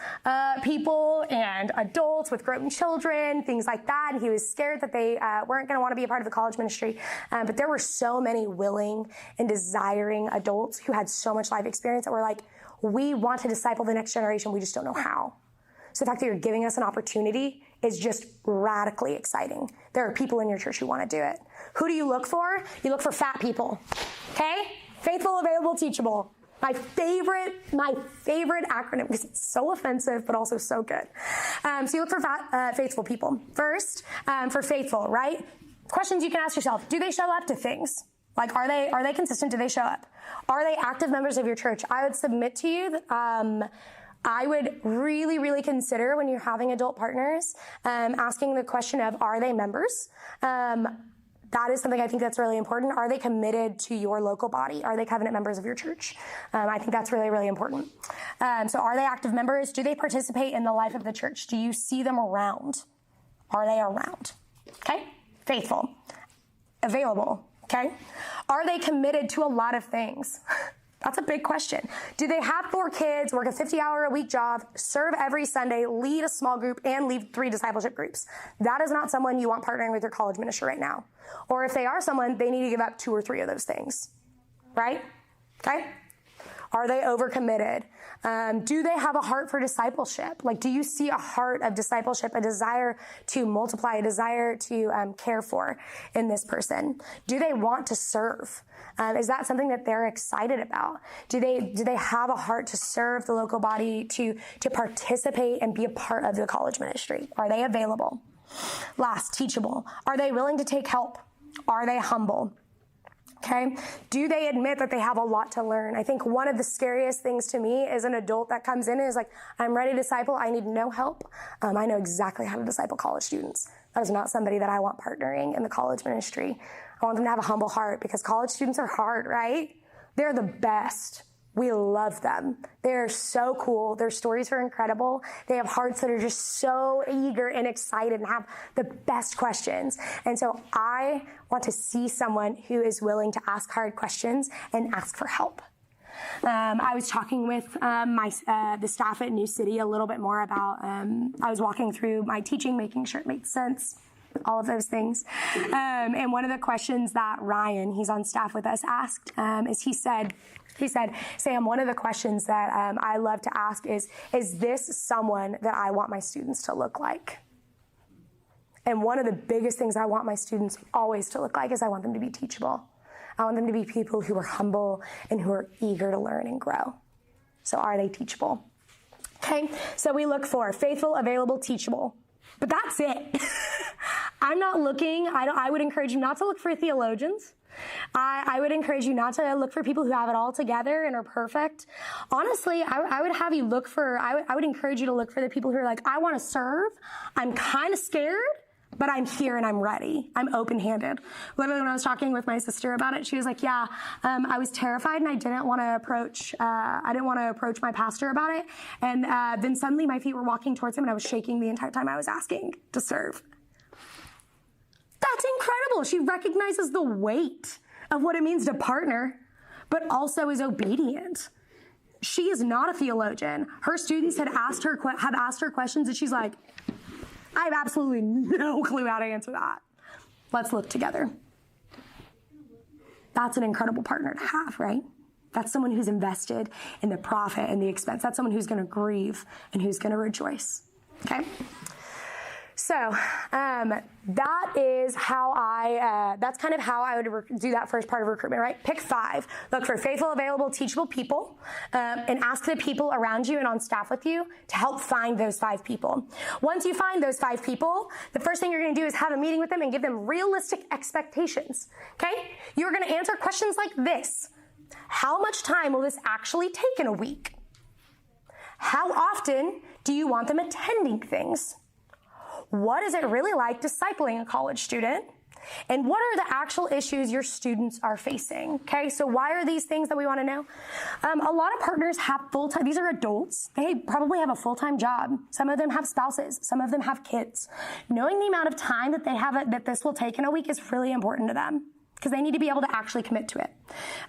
people and adults with grown children, things like that. And he was scared that they weren't going to want to be a part of the college ministry. But there were so many willing and desiring adults who had so much life experience that were like, we want to disciple the next generation. We just don't know how. So the fact that you're giving us an opportunity is just radically exciting. There are people in your church who want to do it. Who do you look for? You look for fat people. Okay? Faithful, available, teachable. My favorite acronym, because it's so offensive, but also so good. So you look for faithful people. First, for faithful, right? Questions you can ask yourself. Do they show up to things? Like, are they consistent? Do they show up? Are they active members of your church? I would submit to you that I would really, really consider, when you're having adult partners, asking the question of, are they members? That is something I think that's really important. Are they committed to your local body? Are they covenant members of your church? I think that's really, really important. So are they active members? Do they participate in the life of the church? Do you see them around? Are they around? Okay? Faithful. Available. Okay? Are they committed to a lot of things? That's a big question. Do they have 4 kids, work a 50-hour-a-week job, serve every Sunday, lead a small group, and lead 3 discipleship groups? That is not someone you want partnering with your college ministry right now. Or if they are someone, they need to give up 2 or 3 of those things. Right? Okay? Are they overcommitted? Do they have a heart for discipleship? Like, do you see a heart of discipleship, a desire to multiply, a desire to care for in this person? Do they want to serve? Is that something that they're excited about? Do they have a heart to serve the local body, to participate and be a part of the college ministry? Are they available? Last, teachable. Are they willing to take help? Are they humble? Okay. Do they admit that they have a lot to learn? I think one of the scariest things to me is an adult that comes in and is like, I'm ready to disciple. I need no help. I know exactly how to disciple college students. That is not somebody that I want partnering in the college ministry. I want them to have a humble heart, because college students are hard, right? They're the best. We love them. They're so cool. Their stories are incredible. They have hearts that are just so eager and excited and have the best questions. And so I want to see someone who is willing to ask hard questions and ask for help. I was talking with the staff at New City a little bit more about, I was walking through my teaching, making sure it made sense, all of those things. And one of the questions that Ryan, he's on staff with us, asked is he said, Sam, one of the questions that I love to ask is this someone that I want my students to look like? And one of the biggest things I want my students always to look like is I want them to be teachable. I want them to be people who are humble and who are eager to learn and grow. So are they teachable? Okay, so we look for faithful, available, teachable. But that's it. I'm not looking, I would encourage you not to look for theologians. I would encourage you not to look for people who have it all together and are perfect. Honestly, I would have you look for, I would encourage you to look for the people who are like, I want to serve. I'm kind of scared, but I'm here and I'm ready. I'm open-handed. Literally, when I was talking with my sister about it, she was like, yeah, I was terrified and I didn't want to approach my pastor about it. And then suddenly my feet were walking towards him and I was shaking the entire time I was asking to serve. That's incredible. She recognizes the weight of what it means to partner, but also is obedient. She is not a theologian. Her students have asked her questions and she's like, I have absolutely no clue how to answer that. Let's look together. That's an incredible partner to have, right? That's someone who's invested in the profit and the expense. That's someone who's going to grieve and who's going to rejoice. Okay? So, That's kind of how I would do that first part of recruitment, right? Pick 5. Look for faithful, available, teachable people, and ask the people around you and on staff with you to help find those 5 people. Once you find those 5 people, the first thing you're going to do is have a meeting with them and give them realistic expectations, okay? You're going to answer questions like this. How much time will this actually take in a week? How often do you want them attending things? What is it really like discipling a college student? And what are the actual issues your students are facing? Okay, so why are these things that we want to know? A lot of partners have full-time, these are adults. They probably have a full-time job. Some of them have spouses. Some of them have kids. Knowing the amount of time that they have, that this will take in a week is really important to them, because they need to be able to actually commit to it.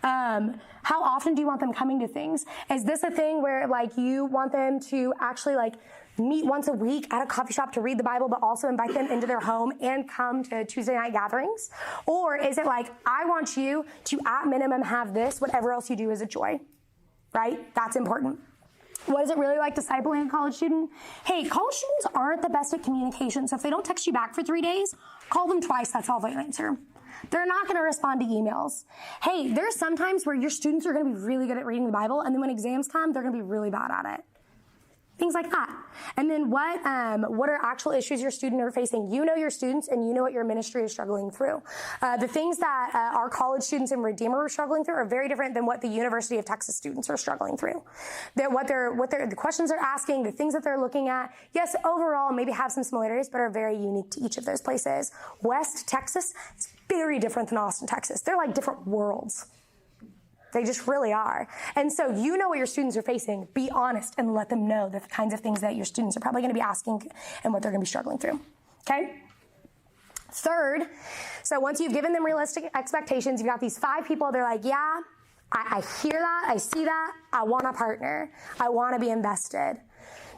How often do you want them coming to things? Is this a thing where you want them to actually meet once a week at a coffee shop to read the Bible, but also invite them into their home and come to Tuesday night gatherings? Or is it I want you to at minimum have this, whatever else you do is a joy, right? That's important. What is it really like discipling a college student? Hey, college students aren't the best at communication, so if they don't text you back for 3 days, call them twice, that's all they answer. They're not going to respond to emails. Hey, there's some times where your students are going to be really good at reading the Bible, and then when exams come, they're going to be really bad at it. Things like that. And then what are actual issues your students are facing? You know your students, and you know what your ministry is struggling through. The things that our college students in Redeemer are struggling through are very different than what the University of Texas students are struggling through. The questions they're asking, the things that they're looking at, yes, overall maybe have some similarities, but are very unique to each of those places. West Texas is very different than Austin, Texas. They're like different worlds. They just really are. And so you know what your students are facing. Be honest and let them know the kinds of things that your students are probably going to be asking and what they're going to be struggling through. Okay? Third, so once you've given them realistic expectations, you've got these 5 people, they're like, yeah, I hear that, I see that, I want a partner, I want to be invested.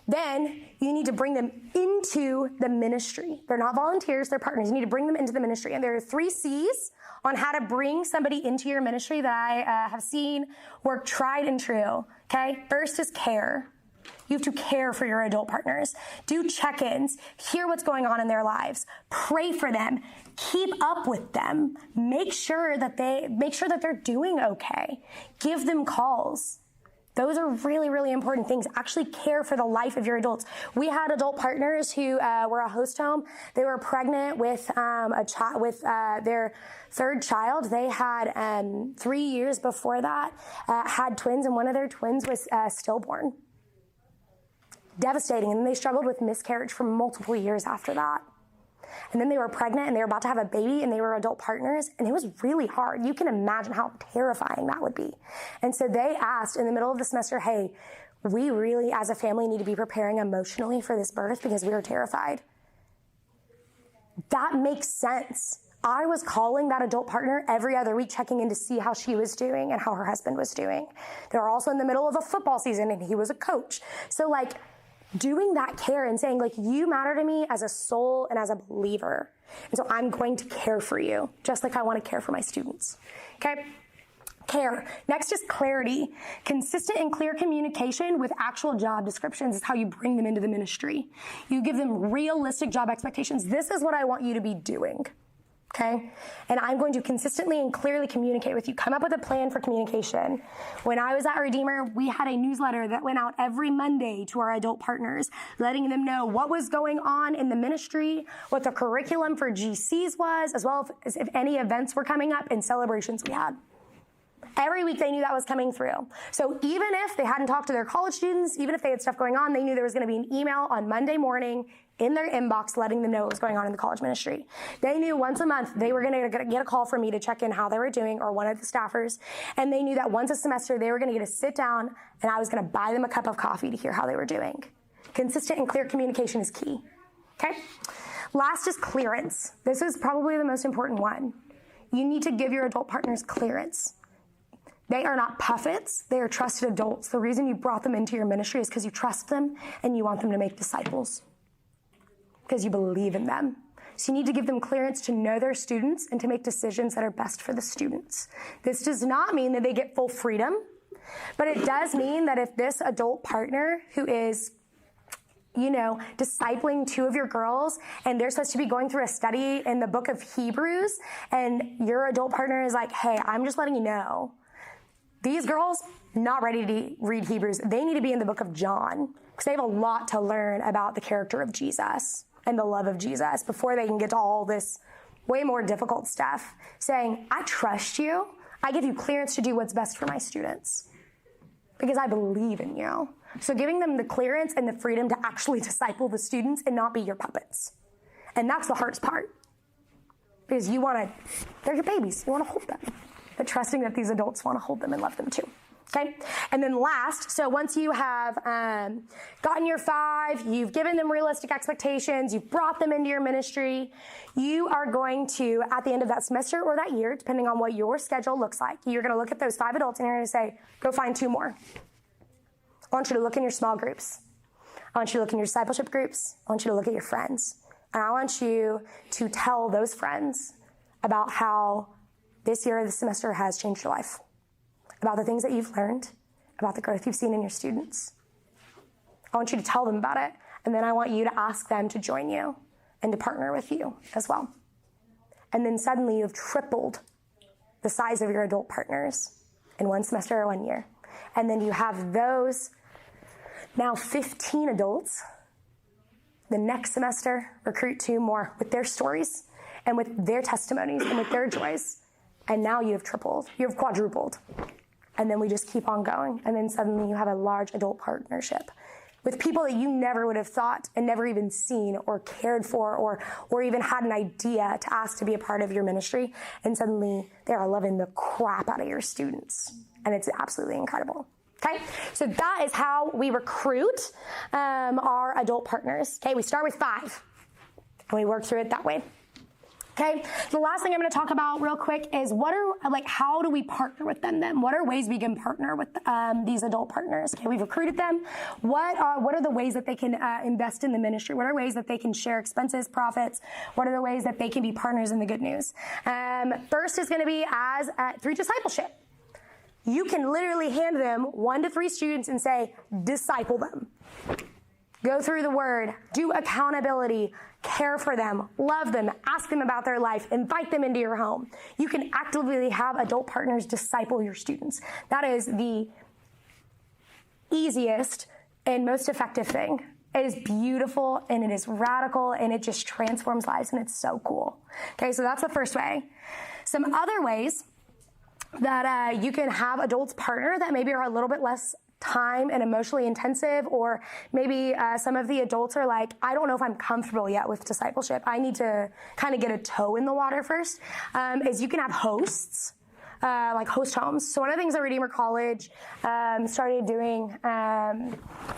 Then you need to bring them into the ministry. They're not volunteers, they're partners. You need to bring them into the ministry. And there are 3 C's on how to bring somebody into your ministry that I have seen work tried and true. Okay? First is care. You have to care for your adult partners. Do check-ins. Hear what's going on in their lives. Pray for them. Keep up with them. Make sure that they're doing okay. Give them calls. Those are really, really important things. Actually care for the life of your adults. We had adult partners who were a host home. They were pregnant with their 3rd child. They had 3 years before that had twins, and one of their twins was stillborn. Devastating. And they struggled with miscarriage for multiple years after that. And then they were pregnant and they were about to have a baby and they were adult partners, and it was really hard. You can imagine how terrifying that would be. And so they asked in the middle of the semester, hey, we really as a family need to be preparing emotionally for this birth because we are terrified. That makes sense. I was calling that adult partner every other week, checking in to see how she was doing and how her husband was doing. They were also in the middle of a football season and he was a coach. So doing that care and saying, you matter to me as a soul and as a believer. And so I'm going to care for you, just like I want to care for my students. Okay? Care. Next is clarity. Consistent and clear communication with actual job descriptions is how you bring them into the ministry. You give them realistic job expectations. This is what I want you to be doing. Okay? And I'm going to consistently and clearly communicate with you. Come up with a plan for communication. When I was at Redeemer, we had a newsletter that went out every Monday to our adult partners, letting them know what was going on in the ministry, what the curriculum for GCs was, as well as if any events were coming up and celebrations we had. Every week they knew that was coming through. So even if they hadn't talked to their college students, even if they had stuff going on, they knew there was going to be an email on Monday morning in their inbox letting them know what was going on in the college ministry. They knew once a month they were going to get a call from me to check in how they were doing, or one of the staffers. And they knew that once a semester they were going to get to sit down and I was going to buy them a cup of coffee to hear how they were doing. Consistent and clear communication is key. Okay? Last is clearance. This is probably the most important one. You need to give your adult partners clearance. They are not puppets. They are trusted adults. The reason you brought them into your ministry is because you trust them and you want them to make disciples, because you believe in them. So you need to give them clearance to know their students and to make decisions that are best for the students. This does not mean that they get full freedom, but it does mean that if this adult partner who is discipling 2 of your girls, and they're supposed to be going through a study in the book of Hebrews, and your adult partner is like, hey, I'm just letting you know, these girls not ready to read Hebrews. They need to be in the book of John, because they have a lot to learn about the character of Jesus and the love of Jesus before they can get to all this way more difficult stuff. Saying, I trust you. I give you clearance to do what's best for my students because I believe in you. So giving them the clearance and the freedom to actually disciple the students and not be your puppets. And that's the hardest part, because they're your babies. You want to hold them, but trusting that these adults want to hold them and love them too. Okay. And then last, so once you have gotten your 5, you've given them realistic expectations, you've brought them into your ministry, you are going to, at the end of that semester or that year, depending on what your schedule looks like, you're going to look at those 5 adults and you're going to say, go find 2 more. I want you to look in your small groups. I want you to look in your discipleship groups. I want you to look at your friends. And I want you to tell those friends about how this year or this semester has changed your life, about the things that you've learned, about the growth you've seen in your students. I want you to tell them about it, and then I want you to ask them to join you and to partner with you as well. And then suddenly you've tripled the size of your adult partners in 1 semester or 1 year. And then you have those now 15 adults. The next semester, recruit 2 more with their stories and with their testimonies and with their joys. And now you have tripled, you have quadrupled. And then we just keep on going. And then suddenly you have a large adult partnership with people that you never would have thought and never even seen or cared for or even had an idea to ask to be a part of your ministry. And suddenly they are loving the crap out of your students. And it's absolutely incredible. Okay, so that is how we recruit our adult partners. Okay, we start with 5, and we work through it that way. Okay, the last thing I'm going to talk about real quick is how do we partner with them then? What are ways we can partner with these adult partners? Okay, we've recruited them. What are the ways that they can invest in the ministry? What are ways that they can share expenses, profits? What are the ways that they can be partners in the good news? First is going to be through discipleship. You can literally hand them 1 to 3 students and say, disciple them. Go through the word, do accountability, care for them, love them, ask them about their life, invite them into your home. You can actively have adult partners disciple your students. That is the easiest and most effective thing. It is beautiful and it is radical and it just transforms lives and it's so cool. Okay, so that's the first way. Some other ways that you can have adults partner that maybe are a little bit less time and emotionally intensive, or maybe some of the adults are like, I don't know if I'm comfortable yet with discipleship. I need to kind of get a toe in the water first, is you can have hosts. Like host homes. So one of the things that Redeemer College started doing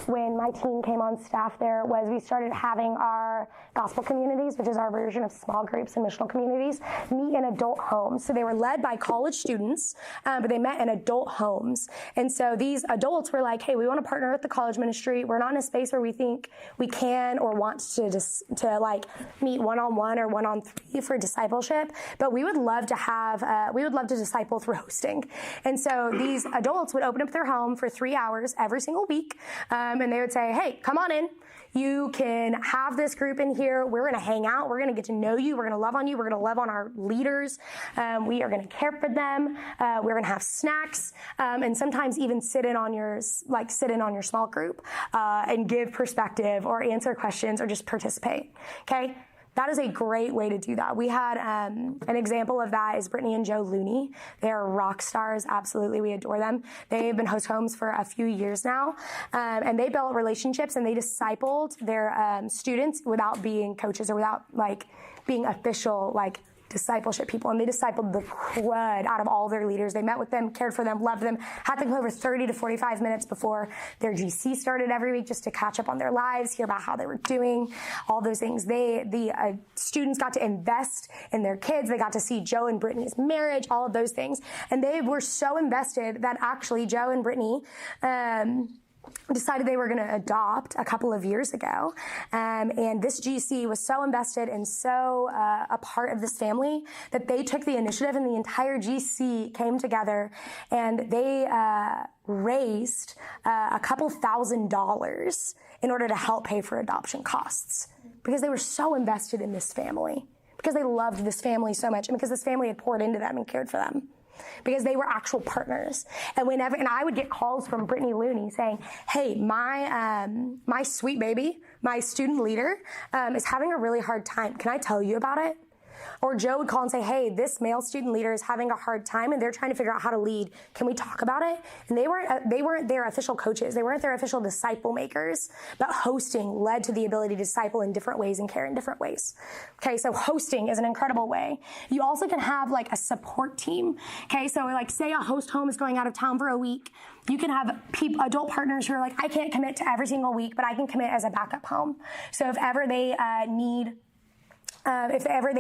when my team came on staff there was we started having our gospel communities, which is our version of small groups and missional communities, meet in adult homes. So they were led by college students, but they met in adult homes. And so these adults were like, hey, we want to partner with the college ministry. We're not in a space where we think we can or want to meet one-on-one or one-on-3 for discipleship, but we would love to disciple through hosting. And so these adults would open up their home for 3 hours every single week, and they would say, hey, come on in. You can have this group in here. We're going to hang out. We're going to get to know you. We're going to love on you. We're going to love on our leaders. We are going to care for them. We're going to have snacks, and sometimes even sit in on your small group and give perspective or answer questions or just participate. Okay. That is a great way to do that. We had an example of that is Brittany and Joe Looney. They are rock stars. Absolutely. We adore them. They've been host homes for a few years now. And they built relationships and they discipled their students without being coaches or without being official, discipleship people, and they discipled the crud out of all their leaders. They met with them, cared for them, loved them, had them come over 30 to 45 minutes before their GC started every week just to catch up on their lives, hear about how they were doing, all those things. The students got to invest in their kids. They got to see Joe and Brittany's marriage, all of those things. And they were so invested that actually Joe and Brittany, decided they were going to adopt a couple of years ago. And this GC was so invested and so a part of this family that they took the initiative, and the entire GC came together and they raised a couple $1,000s in order to help pay for adoption costs, because they were so invested in this family, because they loved this family so much, and because this family had poured into them and cared for them, because they were actual partners. And I would get calls from Brittany Looney saying, hey, my sweet baby, my student leader, is having a really hard time. Can I tell you about it? Or Joe would call and say, hey, this male student leader is having a hard time and they're trying to figure out how to lead. Can we talk about it? And they weren't their official coaches. They weren't their official disciple makers, but hosting led to the ability to disciple in different ways and care in different ways. Okay, so hosting is an incredible way. You also can have like a support team. Okay, so like say a host home is going out of town for a week. You can have adult partners who are like, I can't commit to every single week, but I can commit as a backup home. So if ever they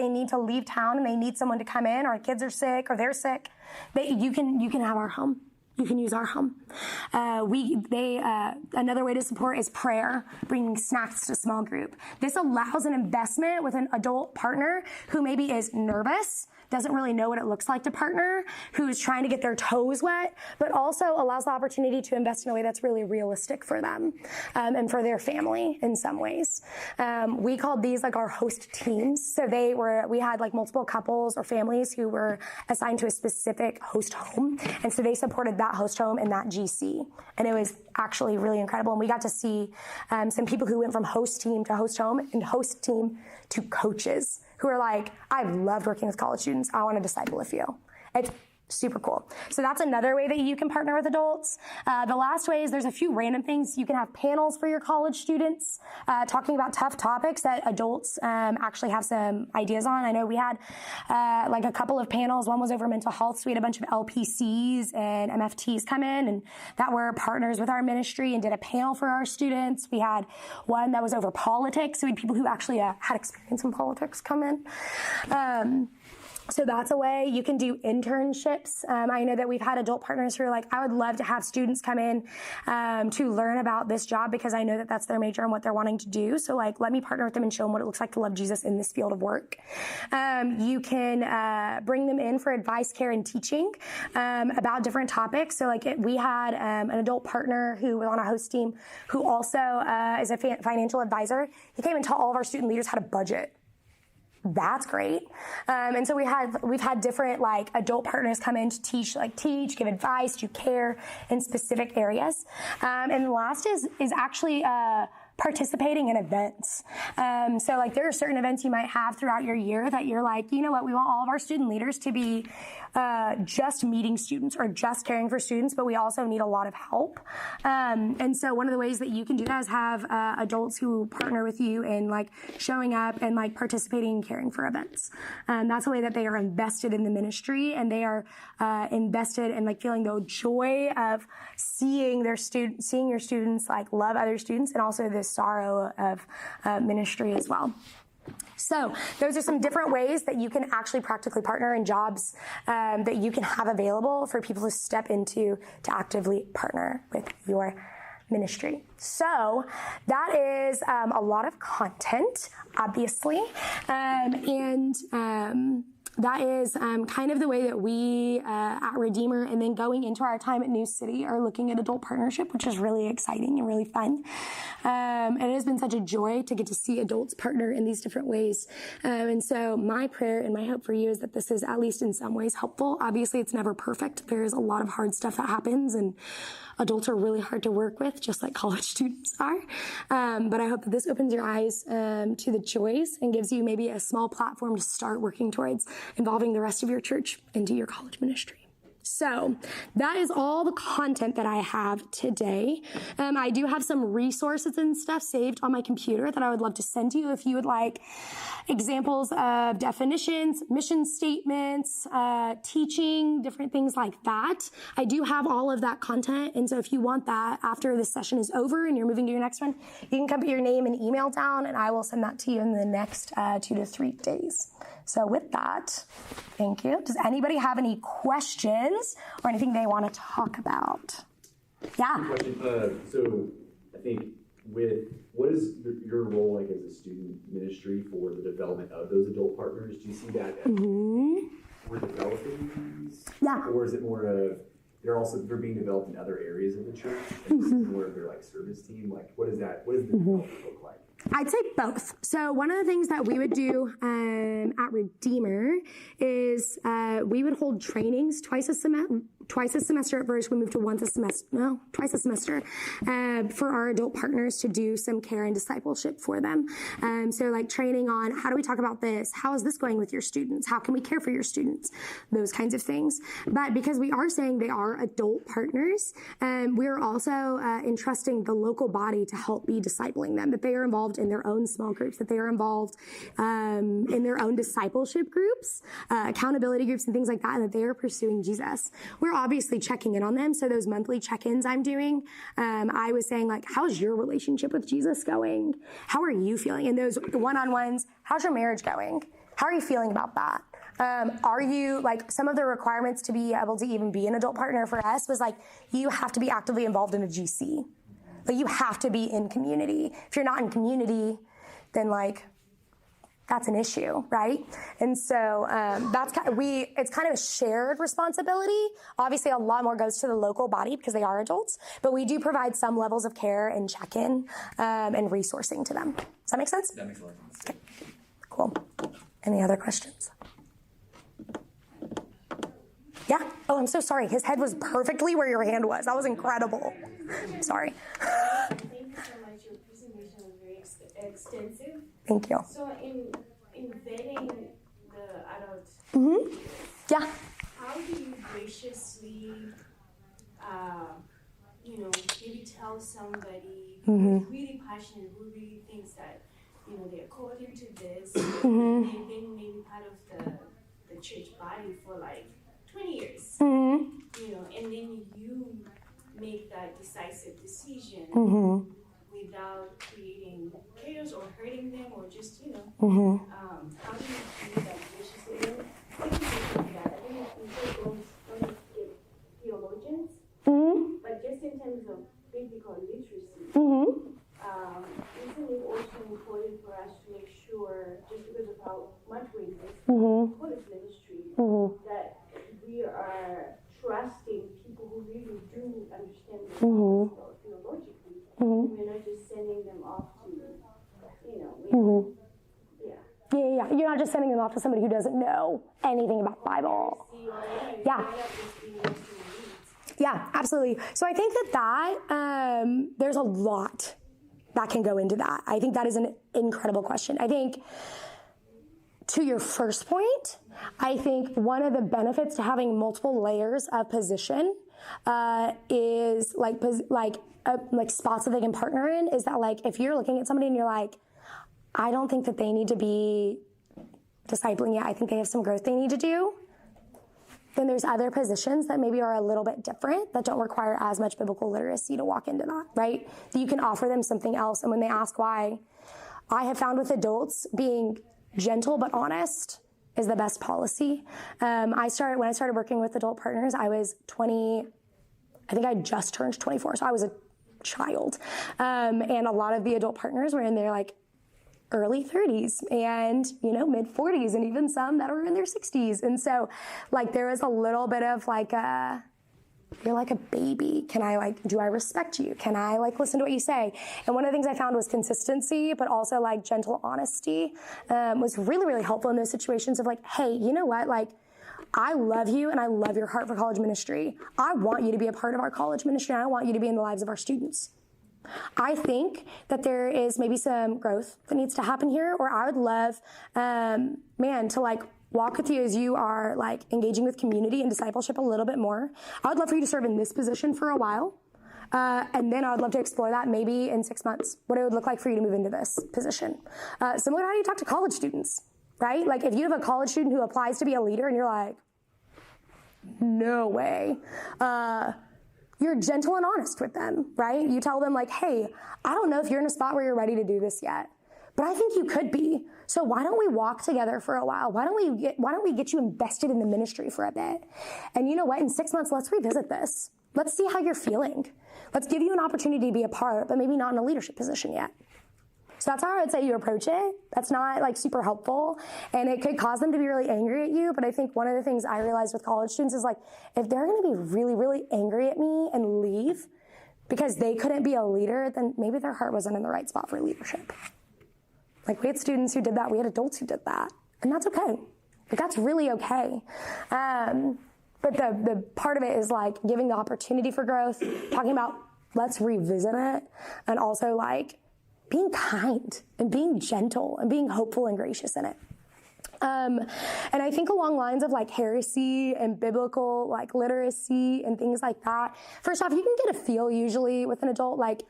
need to leave town and they need someone to come in, or kids are sick or they're sick, you can have our home. You can use our home. Another way to support is prayer, bringing snacks to small group. This allows an investment with an adult partner who maybe is nervous, doesn't really know what it looks like to partner, who's trying to get their toes wet, but also allows the opportunity to invest in a way that's really realistic for them and for their family in some ways. We called these like our host teams. So we had like multiple couples or families who were assigned to a specific host home. And so they supported that host home and that GC. And it was actually really incredible. And we got to see some people who went from host team to host home and host team to coaches who are like, I've loved working with college students. I want to disciple a few. It's super cool. So that's another way that you can partner with adults. The last way is there's a few random things. You can have panels for your college students talking about tough topics that adults actually have some ideas on. I know we had like a couple of panels. One was over mental health. So we had a bunch of LPCs and MFTs come in and that were partners with our ministry and did a panel for our students. We had one that was over politics. So we had people who actually had experience in politics come in. So that's a way. You can do internships. I know that we've had adult partners who are like, I would love to have students come in to learn about this job because I know that that's their major and what they're wanting to do. So like, let me partner with them and show them what it looks like to love Jesus in this field of work. You can bring them in for advice, care, and teaching about different topics. So like we had an adult partner who was on a host team who also is a financial advisor. He came and taught all of our student leaders how to budget. That's great. And so we've had different like adult partners come in to teach, give advice, do care in specific areas. And the last is actually, participating in events. So like there are certain events you might have throughout your year that you're like, you know what, we want all of our student leaders to be just meeting students or just caring for students, but we also need a lot of help. And so one of the ways that you can do that is have adults who partner with you in like showing up and like participating and caring for events. That's a way that they are invested in the ministry and they are invested in like feeling the joy of seeing your students like love other students, and also the sorrow of ministry as well. So those are some different ways that you can actually practically partner in jobs that you can have available for people to step into to actively partner with your ministry. So that is a lot of content, obviously, and that is kind of the way that we at Redeemer, and then going into our time at New City, are looking at adult partnership, which is really exciting and really fun. And it has been such a joy to get to see adults partner in these different ways. And so my prayer and my hope for you is that this is at least in some ways helpful. Obviously, it's never perfect. There's a lot of hard stuff that happens, and adults are really hard to work with, just like college students are. But I hope that this opens your eyes to the joys and gives you maybe a small platform to start working towards involving the rest of your church into your college ministry. So that is all the content that I have today. I do have some resources and stuff saved on my computer that I would love to send to you if you would like examples of definitions, mission statements, teaching, different things like that. I do have all of that content. And so if you want that after this session is over and you're moving to your next one, you can come put your name and email down and I will send that to you in the next 2 to 3 days. So with that, thank you. Does anybody have any questions or anything they want to talk about? Yeah.
Question. So I think what is your role like as a student ministry for the development of those adult partners? Do you see that as we're developing these?
Yeah.
Or is it more of they're being developed in other areas of the church, and this is more of their like service team? Like what does the development look like?
I'd say both. So one of the things that we would do at Redeemer is we would hold trainings twice a semester. At first, we moved to twice a semester for our adult partners to do some care and discipleship for them. So like training on how do we talk about this? How is this going with your students? How can we care for your students? Those kinds of things. But because we are saying they are adult partners, we are also entrusting the local body to help be discipling them, that they are involved in their own small groups, that they are involved in their own discipleship groups, accountability groups and things like that, and that they are pursuing Jesus. We're obviously checking in on them. So those monthly check-ins I'm doing, I was saying like, how's your relationship with Jesus going? How are you feeling? And those one-on-ones, how's your marriage going? How are you feeling about that? Are you, like, some of the requirements to be able to even be an adult partner for us was like, you have to be actively involved in a GC. Like, you have to be in community. If you're not in community, then like, that's an issue, right? And so it's kind of a shared responsibility. Obviously, a lot more goes to the local body because they are adults, but we do provide some levels of care and check-in and resourcing to them. Does that make sense?
That makes a lot of sense.
Okay. Cool. Any other questions? Yeah? Oh, I'm so sorry. His head was perfectly where your hand was. That was incredible. Sorry.
Thank you so much. Your presentation was very extensive.
Thank you.
So in vetting the adults,
Yeah.
how do you graciously, maybe tell somebody who's really passionate, who really thinks that, they're called into this, and they've been maybe part of the church body for like 20 years, and then you make that decisive decision without creating chaos or hurting them or just, how do you do that graciously? I think we're going to get theologians, but just in terms of biblical literacy, isn't it also important for us to make sure, just because of how much we invest in college ministry, that we are trusting people who really do understand the gospel theologically. We're not just sending them off to,
Yeah. You're not just sending them off to somebody who doesn't know anything about the Bible. Yeah, absolutely. So I think that there's a lot that can go into that. I think that is an incredible question. I think to your first point, I think one of the benefits to having multiple layers of position is like spots that they can partner in, is that like if you're looking at somebody and you're like, I don't think that they need to be discipling yet, I think they have some growth they need to do, then there's other positions that maybe are a little bit different that don't require as much biblical literacy to walk into that, right? That you can offer them something else. And when they ask why, I have found with adults being gentle but honest is the best policy. When I started working with adult partners, I was 20, I think I just turned 24, so I was a child. And a lot of the adult partners were in their like early 30s and, mid 40s, and even some that were in their 60s. And so like there was a little bit of like you're like a baby. Do I respect you? Can I listen to what you say? And one of the things I found was consistency, but also like gentle honesty was really, really helpful in those situations of like, hey, you know what? Like, I love you and I love your heart for college ministry. I want you to be a part of our college ministry, and I want you to be in the lives of our students. I think that there is maybe some growth that needs to happen here, or I would love, to walk with you as you are engaging with community and discipleship a little bit more. I would love for you to serve in this position for a while. And then I would love to explore that maybe in 6 months, what it would look like for you to move into this position. Similar to how you talk to college students, right? Like if you have a college student who applies to be a leader and you're like, no way. You're gentle and honest with them, right? You tell them hey, I don't know if you're in a spot where you're ready to do this yet, but I think you could be. So why don't we walk together for a while? Why don't we get you invested in the ministry for a bit? And you know what? In 6 months, let's revisit this. Let's see how you're feeling. Let's give you an opportunity to be a part, but maybe not in a leadership position yet. So that's how I would say you approach it. That's not like super helpful, and it could cause them to be really angry at you. But I think one of the things I realized with college students is like, if they're going to be really, really angry at me and leave because they couldn't be a leader, then maybe their heart wasn't in the right spot for leadership. Like, we had students who did that. We had adults who did that, and that's okay. Like, that's really okay. But the part of it is like giving the opportunity for growth, talking about let's revisit it, and also like being kind and being gentle and being hopeful and gracious in it. And I think along lines of like heresy and biblical like literacy and things like that, first off, you can get a feel usually with an adult. Like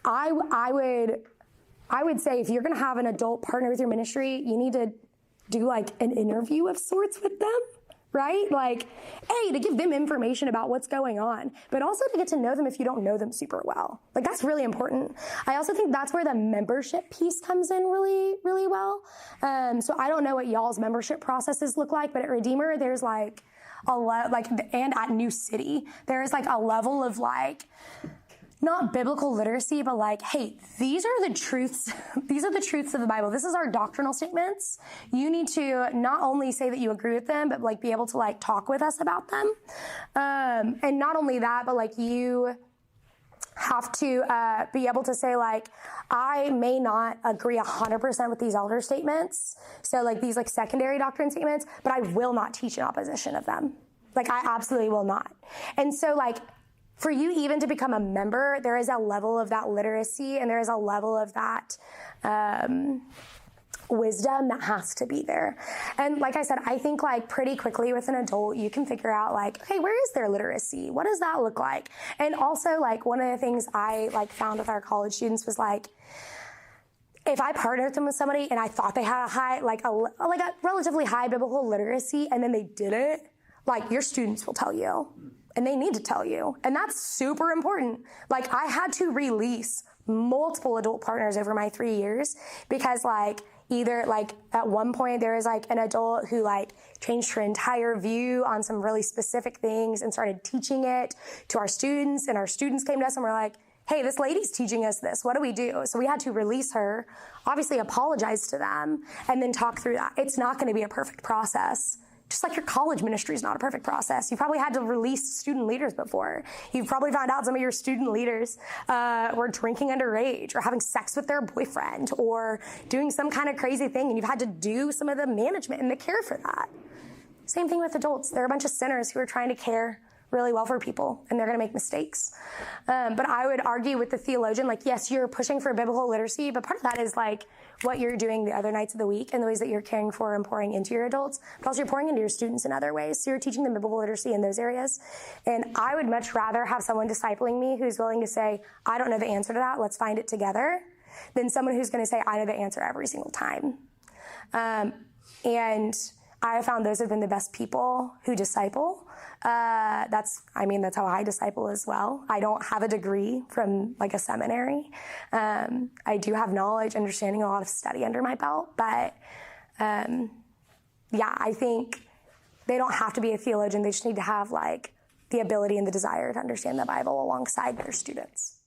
I would say if you're going to have an adult partner with your ministry, you need to do like an interview of sorts with them. Right? Like, A, to give them information about what's going on, but also to get to know them if you don't know them super well. Like, that's really important. I also think that's where the membership piece comes in really, really well. So I don't know what y'all's membership processes look like, but at Redeemer, there's like and at New City, there's like a level of like, not biblical literacy, but like, hey, these are the truths. These are the truths of the Bible. This is our doctrinal statements. You need to not only say that you agree with them, but like be able to like talk with us about them. And not only that, but like you have to be able to say like, I may not agree 100% with these elder statements. So like these like secondary doctrine statements, but I will not teach in opposition of them. Like I absolutely will not. And so like, for you even to become a member, there is a level of that literacy and there is a level of that wisdom that has to be there. And like I said, I think like pretty quickly with an adult, you can figure out like, okay, where is their literacy? What does that look like? And also like one of the things I like found with our college students was like, if I partnered them with somebody and I thought they had a high, like a relatively high biblical literacy and then they didn't, like your students will tell you. And they need to tell you. And that's super important. Like I had to release multiple adult partners over my 3 years because like either like at one point there was like an adult who like changed her entire view on some really specific things and started teaching it to our students. And our students came to us and were like, hey, this lady's teaching us this. What do we do? So we had to release her, obviously apologize to them, and then talk through that. It's not going to be a perfect process. Just like your college ministry is not a perfect process. You probably had to release student leaders before. You've probably found out some of your student leaders were drinking underage or having sex with their boyfriend or doing some kind of crazy thing, and you've had to do some of the management and the care for that. Same thing with adults. They're a bunch of sinners who are trying to care really well for people, and they're going to make mistakes. But I would argue with the theologian, like, yes, you're pushing for biblical literacy, but part of that is like what you're doing the other nights of the week and the ways that you're caring for and pouring into your adults, but also you're pouring into your students in other ways. So you're teaching them biblical literacy in those areas. And I would much rather have someone discipling me who's willing to say, I don't know the answer to that, let's find it together, than someone who's going to say, I know the answer every single time. And I have found those have been the best people who disciple. That's how I disciple as well. I don't have a degree from like a seminary. I do have knowledge, understanding, a lot of study under my belt, but I think they don't have to be a theologian. They just need to have like the ability and the desire to understand the Bible alongside their students.